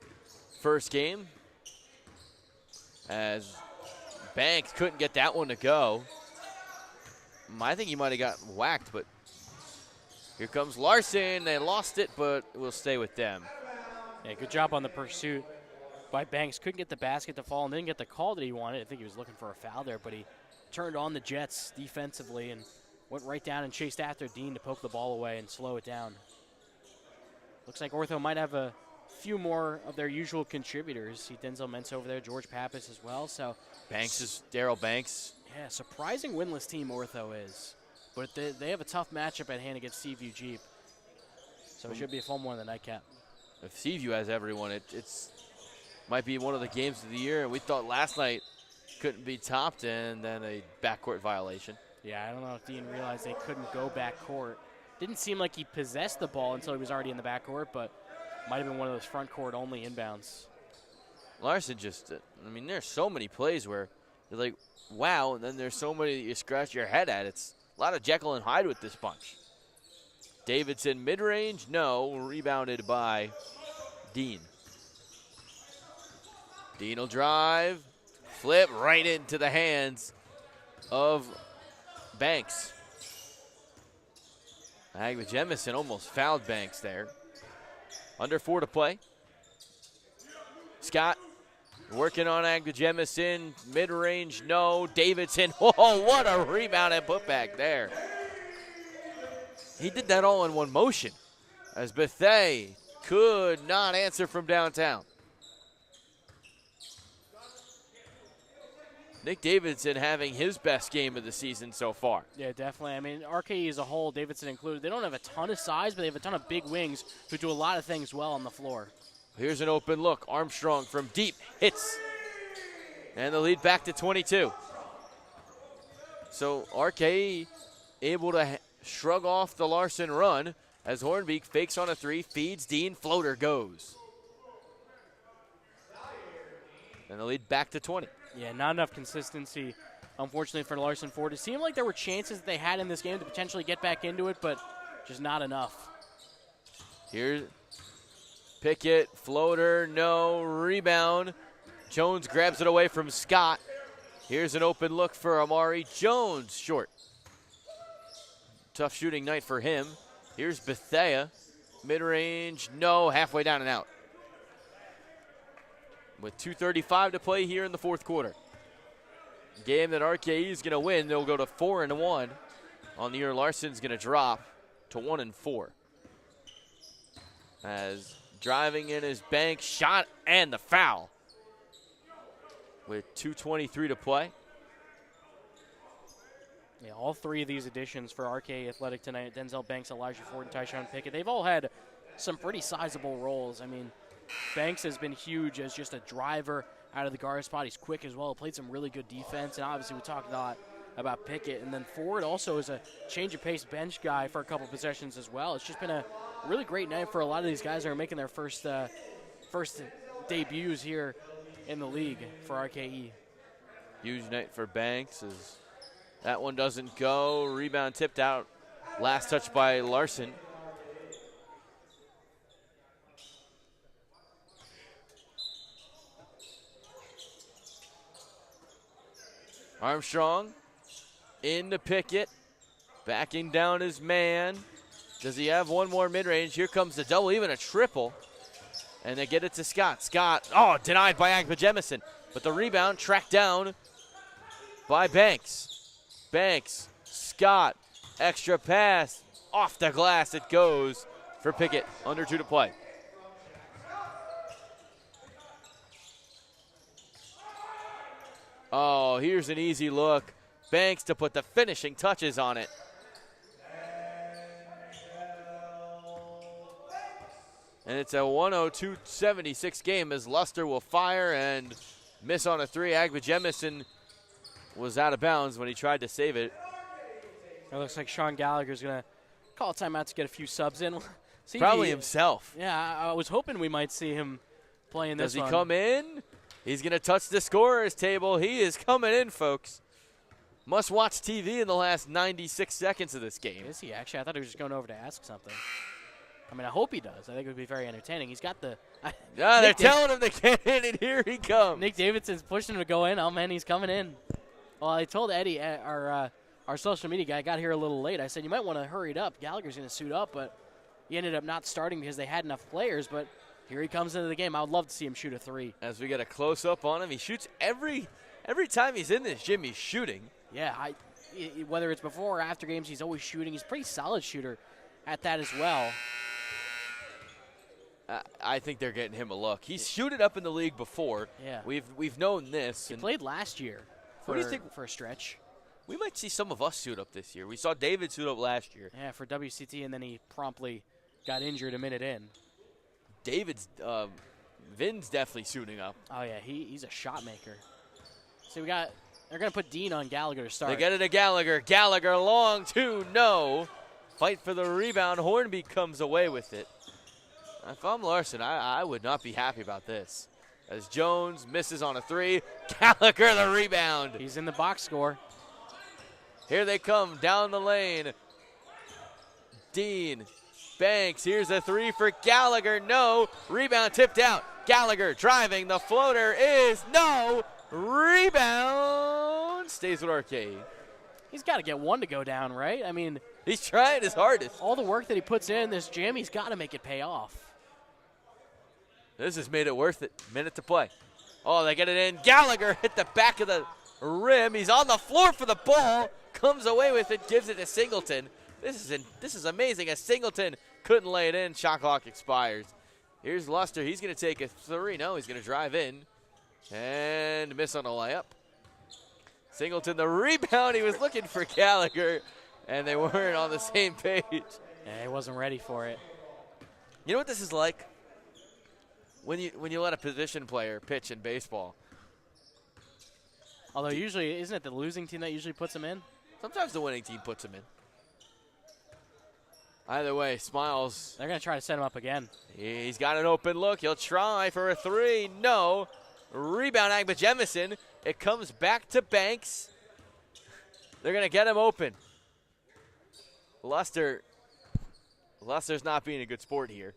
first game, as Banks couldn't get that one to go. I think he might have got whacked, but here comes Larson. They lost it, but we'll stay with them. Yeah, good job on the pursuit by Banks. Couldn't get the basket to fall and didn't get the call that he wanted. I think he was looking for a foul there, but he turned on the Jets defensively and went right down and chased after Dean to poke the ball away and slow it down. Looks like Ortho might have a few more of their usual contributors. See Denzel Mintz over there, George Pappas as well. So Banks is Daryl Banks. Yeah, surprising winless team Ortho is. But they have a tough matchup at hand against Seaview Jeep. So it should be a fun one in the nightcap. If Seaview has everyone, it's might be one of the games of the year. We thought last night couldn't be topped, and then a backcourt violation. Yeah, I don't know if Dean realized they couldn't go backcourt. Didn't seem like he possessed the ball until he was already in the backcourt, but might have been one of those front court only inbounds. Larson just, I mean, there's so many plays where you're like, wow, and then there's so many that you scratch your head at. It's a lot of Jekyll and Hyde with this bunch. Davidson mid-range, no, rebounded by Dean. Dean will drive, flip right into the hands of Banks. Agba Jemison almost fouled Banks there. Under 4 to play. Scott working on Agba Jemison. Mid-range, no. Davidson, whoa, what a rebound and putback there. He did that all in one motion, as Bethea could not answer from downtown. Nick Davidson having his best game of the season so far. Yeah, definitely. I mean, RKE as a whole, Davidson included, they don't have a ton of size, but they have a ton of big wings who do a lot of things well on the floor. Here's an open look. Armstrong from deep hits. And the lead back to 22. So RKE able to shrug off the Larson run as Hornbeek fakes on a 3, feeds Dean, floater goes. And the lead back to 20. Yeah, not enough consistency, unfortunately, for Larson Ford. It seemed like there were chances that they had in this game to potentially get back into it, but just not enough. Here's Pickett, floater, no, rebound. Jones grabs it away from Scott. Here's an open look for Amari Jones, short. Tough shooting night for him. Here's Bethea, mid-range, no, halfway down and out. With 2:35 to play here in the fourth quarter. Game that RKE is going to win. They'll go to 4-1. On the year, Larson's going to drop to 1-4. As driving in his bank, shot, and the foul. With 2:23 to play. Yeah, all three of these additions for RKE Athletic tonight, Denzel Banks, Elijah Ford, and Tyshawn Pickett, they've all had some pretty sizable roles. I mean, Banks has been huge as just a driver out of the guard spot. He's quick as well, played some really good defense, and obviously we talked a lot about Pickett. And then Ford also is a change of pace bench guy for a couple possessions as well. It's just been a really great night for a lot of these guys that are making their first debuts here in the league for RKE. Huge night for Banks as that one doesn't go. Rebound tipped out. Last touch by Larson. Armstrong into Pickett. Backing down his man. Does he have one more mid-range? Here comes the double, even a triple. And they get it to Scott. Scott, oh, denied by Agba Jemison. But the rebound tracked down by Banks. Banks, Scott, extra pass. Off the glass it goes for Pickett. Under 2 to play. Oh, here's an easy look. Banks to put the finishing touches on it. And it's a 102-76 game as Luster will fire and miss on a three. Agba Jemison was out of bounds when he tried to save it. It looks like Sean Gallagher's going to call a timeout to get a few subs in. Probably himself. Yeah, I was hoping we might see him playing this one. Does he come in? He's going to touch the scorer's table. He is coming in, folks. Must watch TV in the last 96 seconds of this game. Is he actually? I thought he was just going over to ask something. I mean, I hope he does. I think it would be very entertaining. He's got the... they're telling him to get in, and here he comes. Nick Davidson's pushing him to go in. Oh, man, he's coming in. Well, I told Eddie, our social media guy, got here a little late. I said, you might want to hurry it up. Gallagher's going to suit up, but he ended up not starting because they had enough players, but here he comes into the game. I would love to see him shoot a three. As we get a close-up on him, he shoots every time he's in this gym, he's shooting. Yeah, whether it's before or after games, he's always shooting. He's a pretty solid shooter at that as well. I think they're getting him a look. He's shooted up in the league before. Yeah. We've known this. He played last year what do you think, for a stretch. We might see some of us suit up this year. We saw David suit up last year. Yeah, for WCT, and then he promptly got injured a minute in. David's, Vin's definitely suiting up. Oh, yeah, he's a shot maker. So they're going to put Dean on Gallagher to start. They get it to Gallagher. Gallagher long two, no. Fight for the rebound. Hornby comes away with it. If I'm Larson, I would not be happy about this. As Jones misses on a three. Gallagher the rebound. He's in the box score. Here they come down the lane. Dean, Banks, here's a three for Gallagher. No. Rebound tipped out. Gallagher driving. The floater is no. Rebound. Stays with RKE. He's got to get one to go down, right? I mean, he's trying his hardest. All the work that he puts in this jam, he's got to make it pay off. This has made it worth it. Minute to play. Oh, they get it in. Gallagher hit the back of the rim. He's on the floor for the ball. Comes away with it. Gives it to Singleton. This is amazing. As Singleton couldn't lay it in. Shot clock expires. Here's Luster. He's going to take a three. No, he's going to drive in. And miss on a layup. Singleton, the rebound. He was looking for Gallagher. And they weren't on the same page. Yeah, he wasn't ready for it. You know what this is like? When you let a position player pitch in baseball. Although usually, isn't it the losing team that usually puts him in? Sometimes the winning team puts him in. Either way, Smiles. They're going to try to set him up again. He's got an open look. He'll try for a three. No. Rebound, Agba Jemison. It comes back to Banks. They're going to get him open. Luster's not being a good sport here.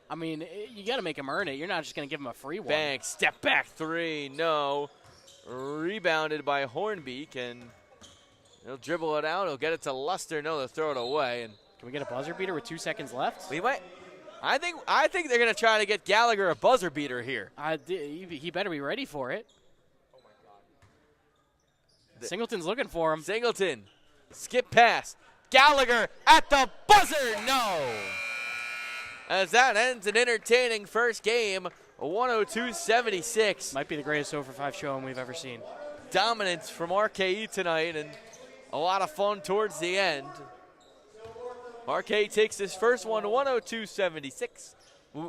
I mean, you got to make him earn it. You're not just going to give him a free one. Banks, step back three, no. Rebounded by Hornbeak, and he'll dribble it out. He'll get it to Luster. No, they'll throw it away. And can we get a buzzer beater with 2 seconds left? we might. I think they're going to try to get Gallagher a buzzer beater here. He better be ready for it. Singleton's looking for him. Singleton, skip pass. Gallagher at the buzzer, no. As that ends an entertaining first game, 102-76. Might be the greatest over 5 showing we've ever seen. Dominance from RKE tonight, and a lot of fun towards the end. RKE takes this first one, 102-76.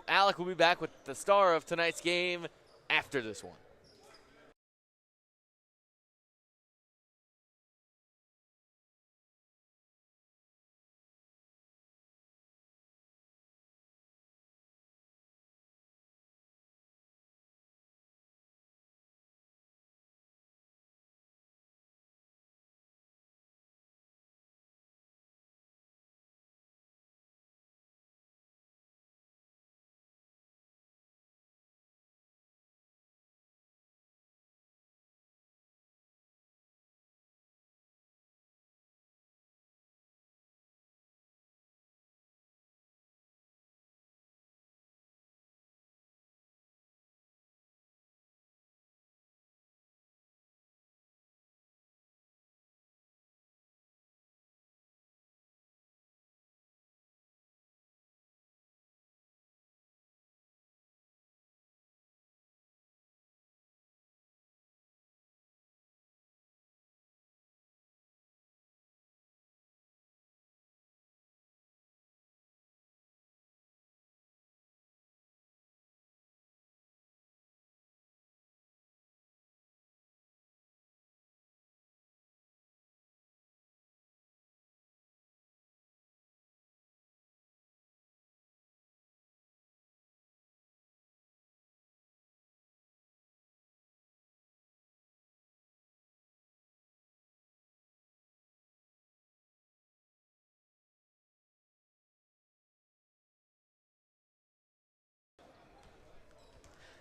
Alec will be back with the star of tonight's game after this one.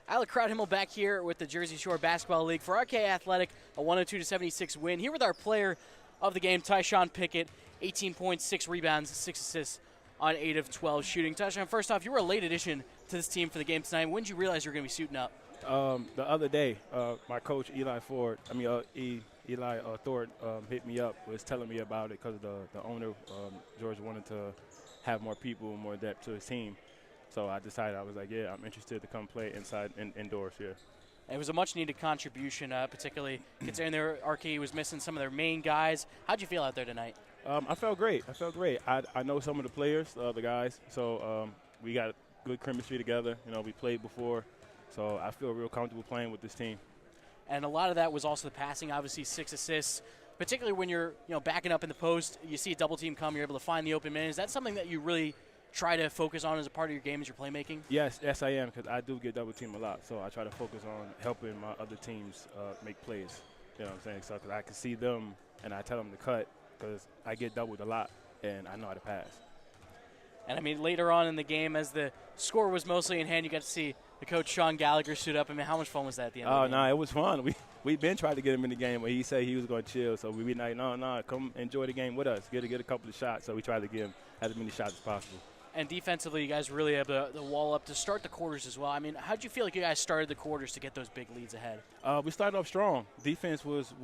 Alec Crowdhimmel back here with the Jersey Shore Basketball League for RKE Athletic, a 102-76 win. Here with our player of the game, Tyshawn Pickett, 18 points, 6 rebounds, 6 assists on 8 of 12 shooting. Tyshawn, first off, you were a late addition to this team for the game tonight. When did you realize you were going to be suiting up? The other day, my coach Eli Thornton hit me up, was telling me about it because the owner, George, wanted to have more people, more depth to his team. So I decided, I was like, yeah, I'm interested to come play indoors here. It was a much-needed contribution, particularly considering their RKE was missing some of their main guys. How'd you feel out there tonight? I felt great. I know some of the players, the guys, so we got good chemistry together. You know, we played before, so I feel real comfortable playing with this team. And a lot of that was also the passing, obviously 6 assists, particularly when you're backing up in the post, you see a double team come, you're able to find the open man. Is that something that you really try to focus on as a part of your game as you're playmaking? Yes, I am, because I do get double teamed a lot. So I try to focus on helping my other teams make plays. You know what I'm saying? So because I can see them and I tell them to cut because I get doubled a lot and I know how to pass. And I mean, later on in the game, as the score was mostly in hand, you got to see the coach Sean Gallagher suit up. I mean, how much fun was that at the end of the game? Oh, no, it was fun. We've been trying to get him in the game, but he said he was going to chill. So we be like, no, come enjoy the game with us. Get a couple of shots. So we tried to give him as many shots as possible. And defensively, you guys really have the wall up to start the quarters as well. I mean, how did you feel like you guys started the quarters to get those big leads ahead? We started off strong. Defense was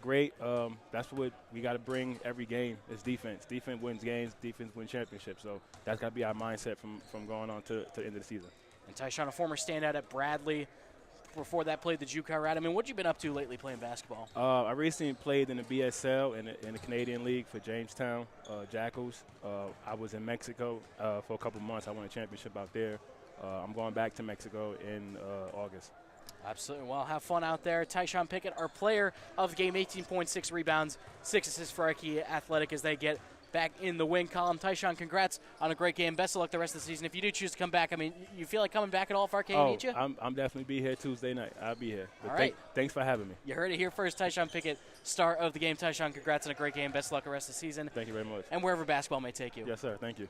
great. That's what we got to bring every game is defense. Defense wins games. Defense wins championships. So that's got to be our mindset from going on to the end of the season. And Tyshawn, a former standout at Bradley. Before that, played the JUCO route. I mean, what you been up to lately playing basketball? I recently played in the BSL in the Canadian League for Jamestown Jackals. I was in Mexico for a couple months. I won a championship out there. I'm going back to Mexico in August. Absolutely. Well, have fun out there. Tyshawn Pickett, our player of the game, 18.6 rebounds, 6 assists for RKE Athletic as they get back in the win column. Tyshawn, congrats on a great game. Best of luck the rest of the season. If you do choose to come back, I mean, you feel like coming back at all if RKE needs you? I'm definitely be here Tuesday night. I'll be here. But All right. Thanks for having me. You heard it here first. Tyshawn Pickett, star of the game. Tyshawn, congrats on a great game. Best of luck the rest of the season. Thank you very much. And wherever basketball may take you. Yes, sir. Thank you.